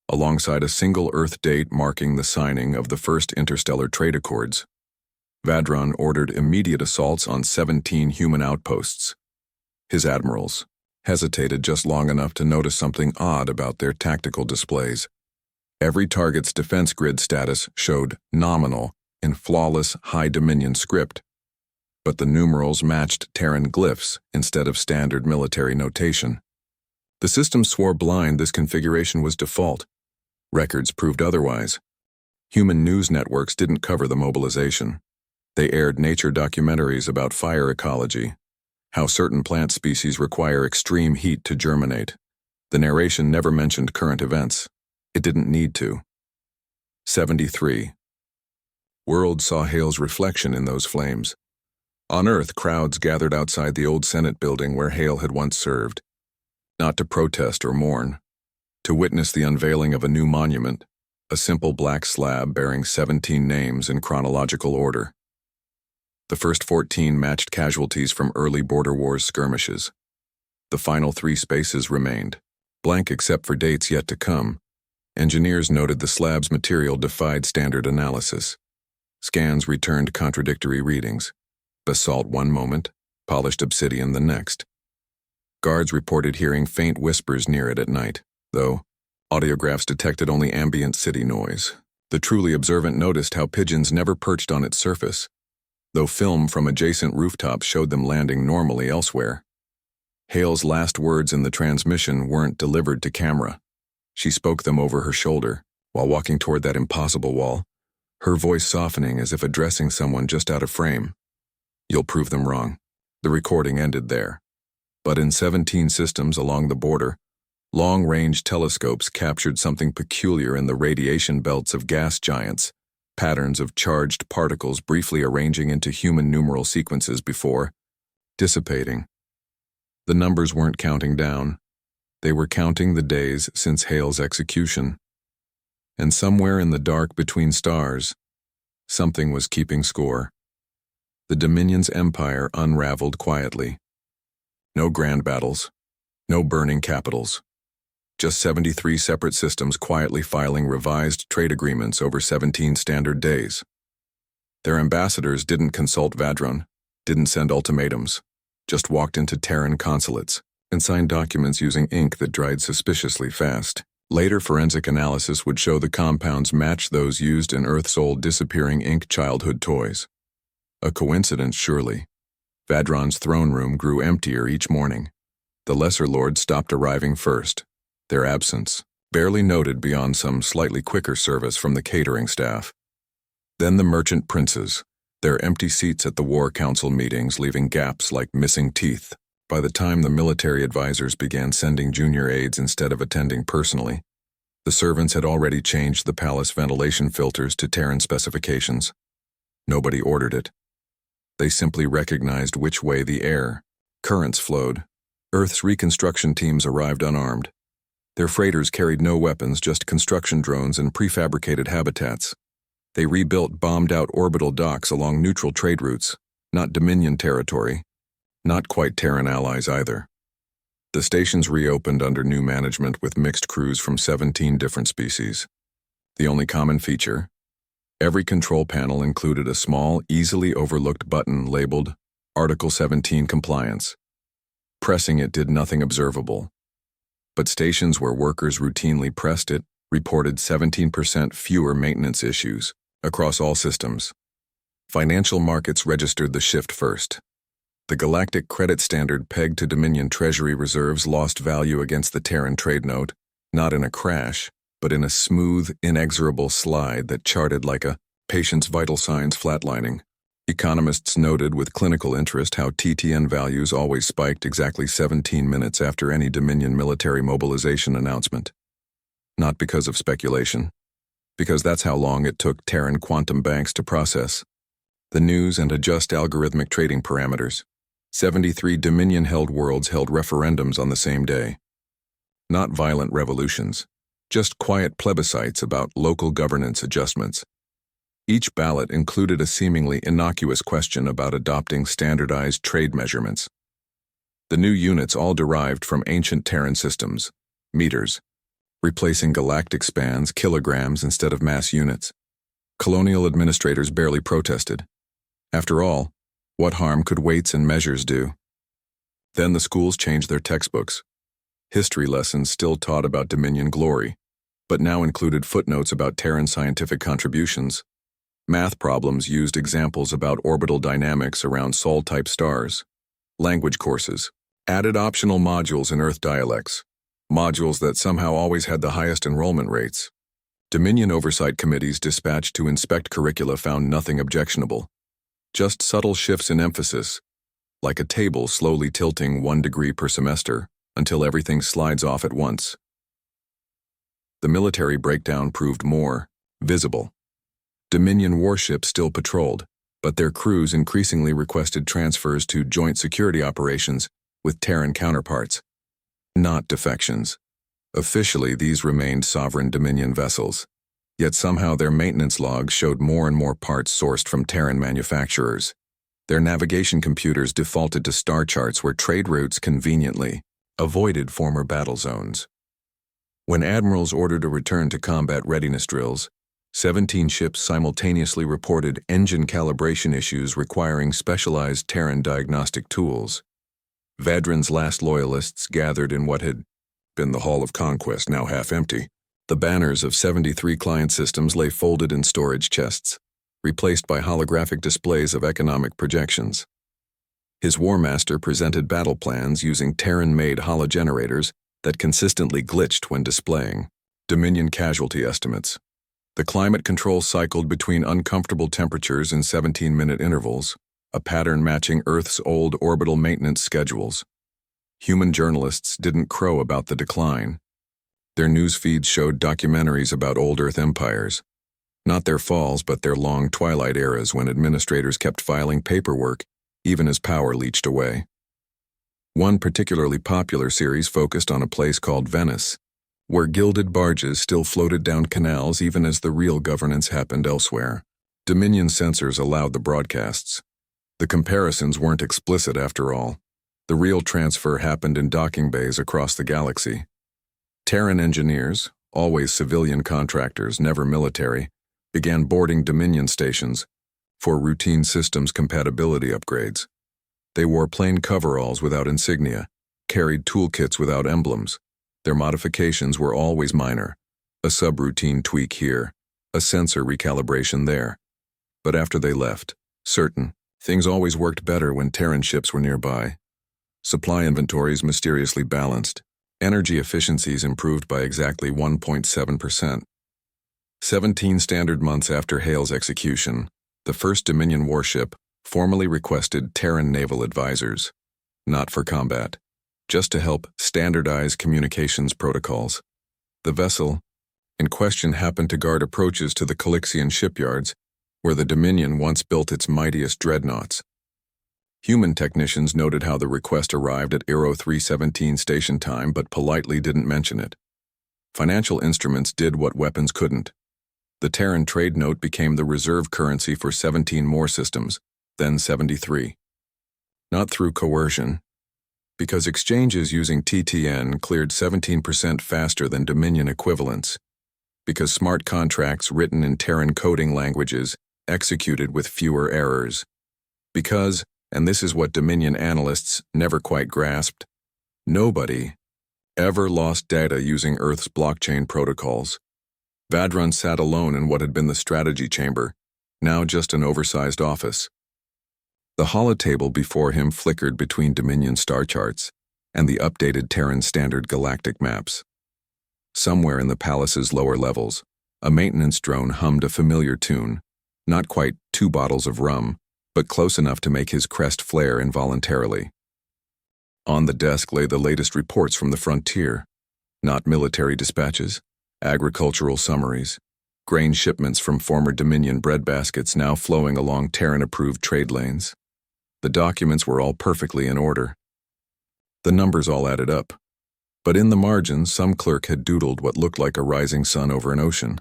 alongside a single Earth date marking the signing of the first interstellar trade accords. Vadron ordered immediate assaults on 17 human outposts. His admirals hesitated just long enough to notice something odd about their tactical displays. Every target's defense grid status showed nominal in flawless high Dominion script, but the numerals matched Terran glyphs instead of standard military notation. The system swore blind this configuration was default. Records proved otherwise. Human news networks didn't cover the mobilization. They aired nature documentaries about fire ecology, how certain plant species require extreme heat to germinate. The narration never mentioned current events. It didn't need to. 73. World saw Hale's reflection in those flames. On Earth, crowds gathered outside the old Senate building where Hale had once served, not to protest or mourn, to witness the unveiling of a new monument, a simple black slab bearing 17 names in chronological order. The first 14 matched casualties from early border wars skirmishes. The final 3 spaces remained, blank except for dates yet to come. Engineers noted the slab's material defied standard analysis. Scans returned contradictory readings. Basalt one moment, polished obsidian the next. Guards reported hearing faint whispers near it at night, though audiographs detected only ambient city noise. The truly observant noticed how pigeons never perched on its surface, though film from adjacent rooftops showed them landing normally elsewhere. Hale's last words in the transmission weren't delivered to camera. She spoke them over her shoulder, while walking toward that impossible wall, her voice softening as if addressing someone just out of frame. "You'll prove them wrong." The recording ended there. But in 17 systems along the border, long-range telescopes captured something peculiar in the radiation belts of gas giants, patterns of charged particles briefly arranging into human numeral sequences before dissipating. The numbers weren't counting down. They were counting the days since Hale's execution. And somewhere in the dark between stars, something was keeping score. The Dominion's empire unraveled quietly. No grand battles, no burning capitals. Just 73 separate systems quietly filing revised trade agreements over 17 standard days. Their ambassadors didn't consult Vadron, didn't send ultimatums, just walked into Terran consulates and signed documents using ink that dried suspiciously fast. Later forensic analysis would show the compounds matched those used in Earth's old disappearing ink childhood toys. A coincidence, surely. Vadron's throne room grew emptier each morning. The Lesser Lords stopped arriving first, their absence barely noted beyond some slightly quicker service from the catering staff. Then the merchant princes, their empty seats at the War Council meetings leaving gaps like missing teeth. By the time the military advisors began sending junior aides instead of attending personally, the servants had already changed the palace ventilation filters to Terran specifications. Nobody ordered it. They simply recognized which way the air currents flowed. Earth's reconstruction teams arrived unarmed. Their freighters carried no weapons, just construction drones and prefabricated habitats. They rebuilt bombed-out orbital docks along neutral trade routes, not Dominion territory, not quite Terran allies either. The stations reopened under new management with mixed crews from 17 different species. The only common feature: every control panel included a small, easily overlooked button labeled Article 17 Compliance. Pressing it did nothing observable. But stations where workers routinely pressed it reported 17% fewer maintenance issues across all systems. Financial markets registered the shift first. The Galactic credit standard pegged to Dominion Treasury reserves lost value against the Terran trade note, not in a crash, but in a smooth, inexorable slide that charted like a patient's vital signs flatlining. Economists noted with clinical interest how TTN values always spiked exactly 17 minutes after any Dominion military mobilization announcement. Not because of speculation, because that's how long it took Terran quantum banks to process the news and adjust algorithmic trading parameters. 73 Dominion-held worlds held referendums on the same day. Not violent revolutions, just quiet plebiscites about local governance adjustments. Each ballot included a seemingly innocuous question about adopting standardized trade measurements. The new units all derived from ancient Terran systems, meters, replacing galactic spans, kilograms instead of mass units. Colonial administrators barely protested. After all, what harm could weights and measures do? Then the schools changed their textbooks. History lessons still taught about Dominion glory, but now included footnotes about Terran scientific contributions. Math problems used examples about orbital dynamics around Sol-type stars. Language courses added optional modules in Earth dialects, modules that somehow always had the highest enrollment rates. Dominion oversight committees dispatched to inspect curricula found nothing objectionable. Just subtle shifts in emphasis, like a table slowly tilting 1 degree per semester until everything slides off at once. The military breakdown proved more visible. Dominion warships still patrolled, but their crews increasingly requested transfers to joint security operations with Terran counterparts, not defections. Officially, these remained sovereign Dominion vessels, yet somehow their maintenance logs showed more and more parts sourced from Terran manufacturers. Their navigation computers defaulted to star charts where trade routes conveniently avoided former battle zones. When admirals ordered a return to combat readiness drills, 17 ships simultaneously reported engine calibration issues requiring specialized Terran diagnostic tools. Vadran's last loyalists gathered in what had been the Hall of Conquest, now half empty. The banners of 73 client systems lay folded in storage chests, replaced by holographic displays of economic projections. His War Master presented battle plans using Terran-made hologenerators that consistently glitched when displaying Dominion casualty estimates. The climate control cycled between uncomfortable temperatures in 17-minute intervals, a pattern matching Earth's old orbital maintenance schedules. Human journalists didn't crow about the decline. Their news feeds showed documentaries about old Earth empires, not their falls but their long twilight eras when administrators kept filing paperwork even as power leached away. One particularly popular series focused on a place called Venice, where gilded barges still floated down canals even as the real governance happened elsewhere. Dominion censors allowed the broadcasts. The comparisons weren't explicit after all. The real transfer happened in docking bays across the galaxy. Terran engineers, always civilian contractors, never military, began boarding Dominion stations for routine systems compatibility upgrades. They wore plain coveralls without insignia, carried toolkits without emblems. Their modifications were always minor, a subroutine tweak here, a sensor recalibration there. But after they left, certain, things always worked better when Terran ships were nearby. Supply inventories mysteriously balanced, energy efficiencies improved by exactly 1.7%. 17 standard months after Hale's execution, the first Dominion warship formally requested Terran naval advisors, not for combat, just to help standardize communications protocols. The vessel in question happened to guard approaches to the Calixian shipyards, where the Dominion once built its mightiest dreadnoughts. Human technicians noted how the request arrived at Aero 317 station time but politely didn't mention it. Financial instruments did what weapons couldn't. The Terran trade note became the reserve currency for 17 more systems, then 73. Not through coercion, because exchanges using TTN cleared 17% faster than Dominion equivalents, because smart contracts written in Terran coding languages executed with fewer errors, because, and this is what Dominion analysts never quite grasped, nobody ever lost data using Earth's blockchain protocols. Vadran sat alone in what had been the strategy chamber, now just an oversized office. The holotable before him flickered between Dominion star charts and the updated Terran standard galactic maps. Somewhere in the palace's lower levels, a maintenance drone hummed a familiar tune, not quite 2 bottles of rum, but close enough to make his crest flare involuntarily. On the desk lay the latest reports from the frontier, not military dispatches, agricultural summaries, grain shipments from former Dominion breadbaskets now flowing along Terran-approved trade lanes. The documents were all perfectly in order. The numbers all added up, but in the margins some clerk had doodled what looked like a rising sun over an ocean.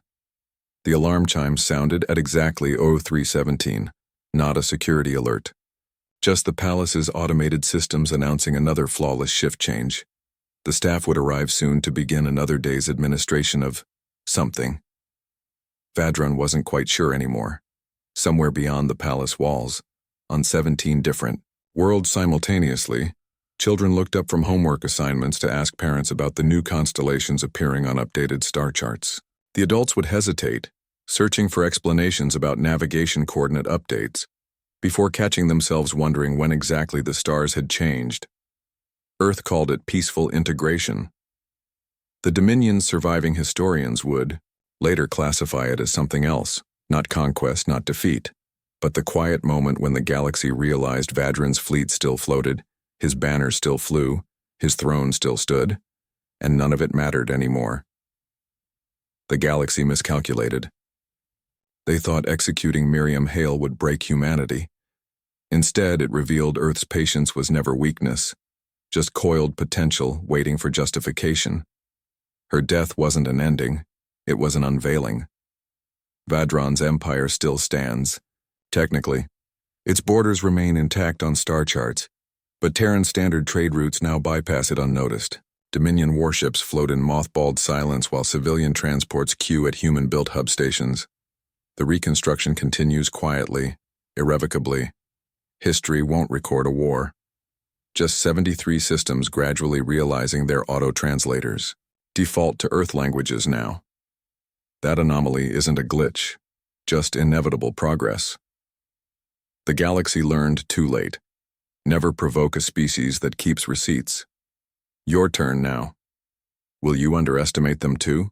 The alarm chimes sounded at exactly 0317. Not a security alert. Just the palace's automated systems announcing another flawless shift change. The staff would arrive soon to begin another day's administration of something. Vadran wasn't quite sure anymore. Somewhere beyond the palace walls, on 17 different worlds simultaneously, children looked up from homework assignments to ask parents about the new constellations appearing on updated star charts. The adults would hesitate, searching for explanations about navigation coordinate updates, before catching themselves wondering when exactly the stars had changed. Earth called it peaceful integration. The Dominion's surviving historians would later classify it as something else, not conquest, not defeat, but the quiet moment when the galaxy realized Vadran's fleet still floated, his banner still flew, his throne still stood, and none of it mattered anymore. The galaxy miscalculated. They thought executing Miriam Hale would break humanity. Instead, it revealed Earth's patience was never weakness, just coiled potential waiting for justification. Her death wasn't an ending, it was an unveiling. Vadran's empire still stands. Technically, its borders remain intact on star charts, But Terran standard trade routes now bypass it unnoticed. Dominion warships float in mothballed silence while civilian transports queue at human-built hub stations. The reconstruction continues quietly, irrevocably. History won't record a war. Just 73 systems gradually realizing their auto-translators. Default to Earth languages now. That anomaly isn't a glitch, just inevitable progress. The galaxy learned too late. Never provoke a species that keeps receipts. Your turn now. Will you underestimate them too?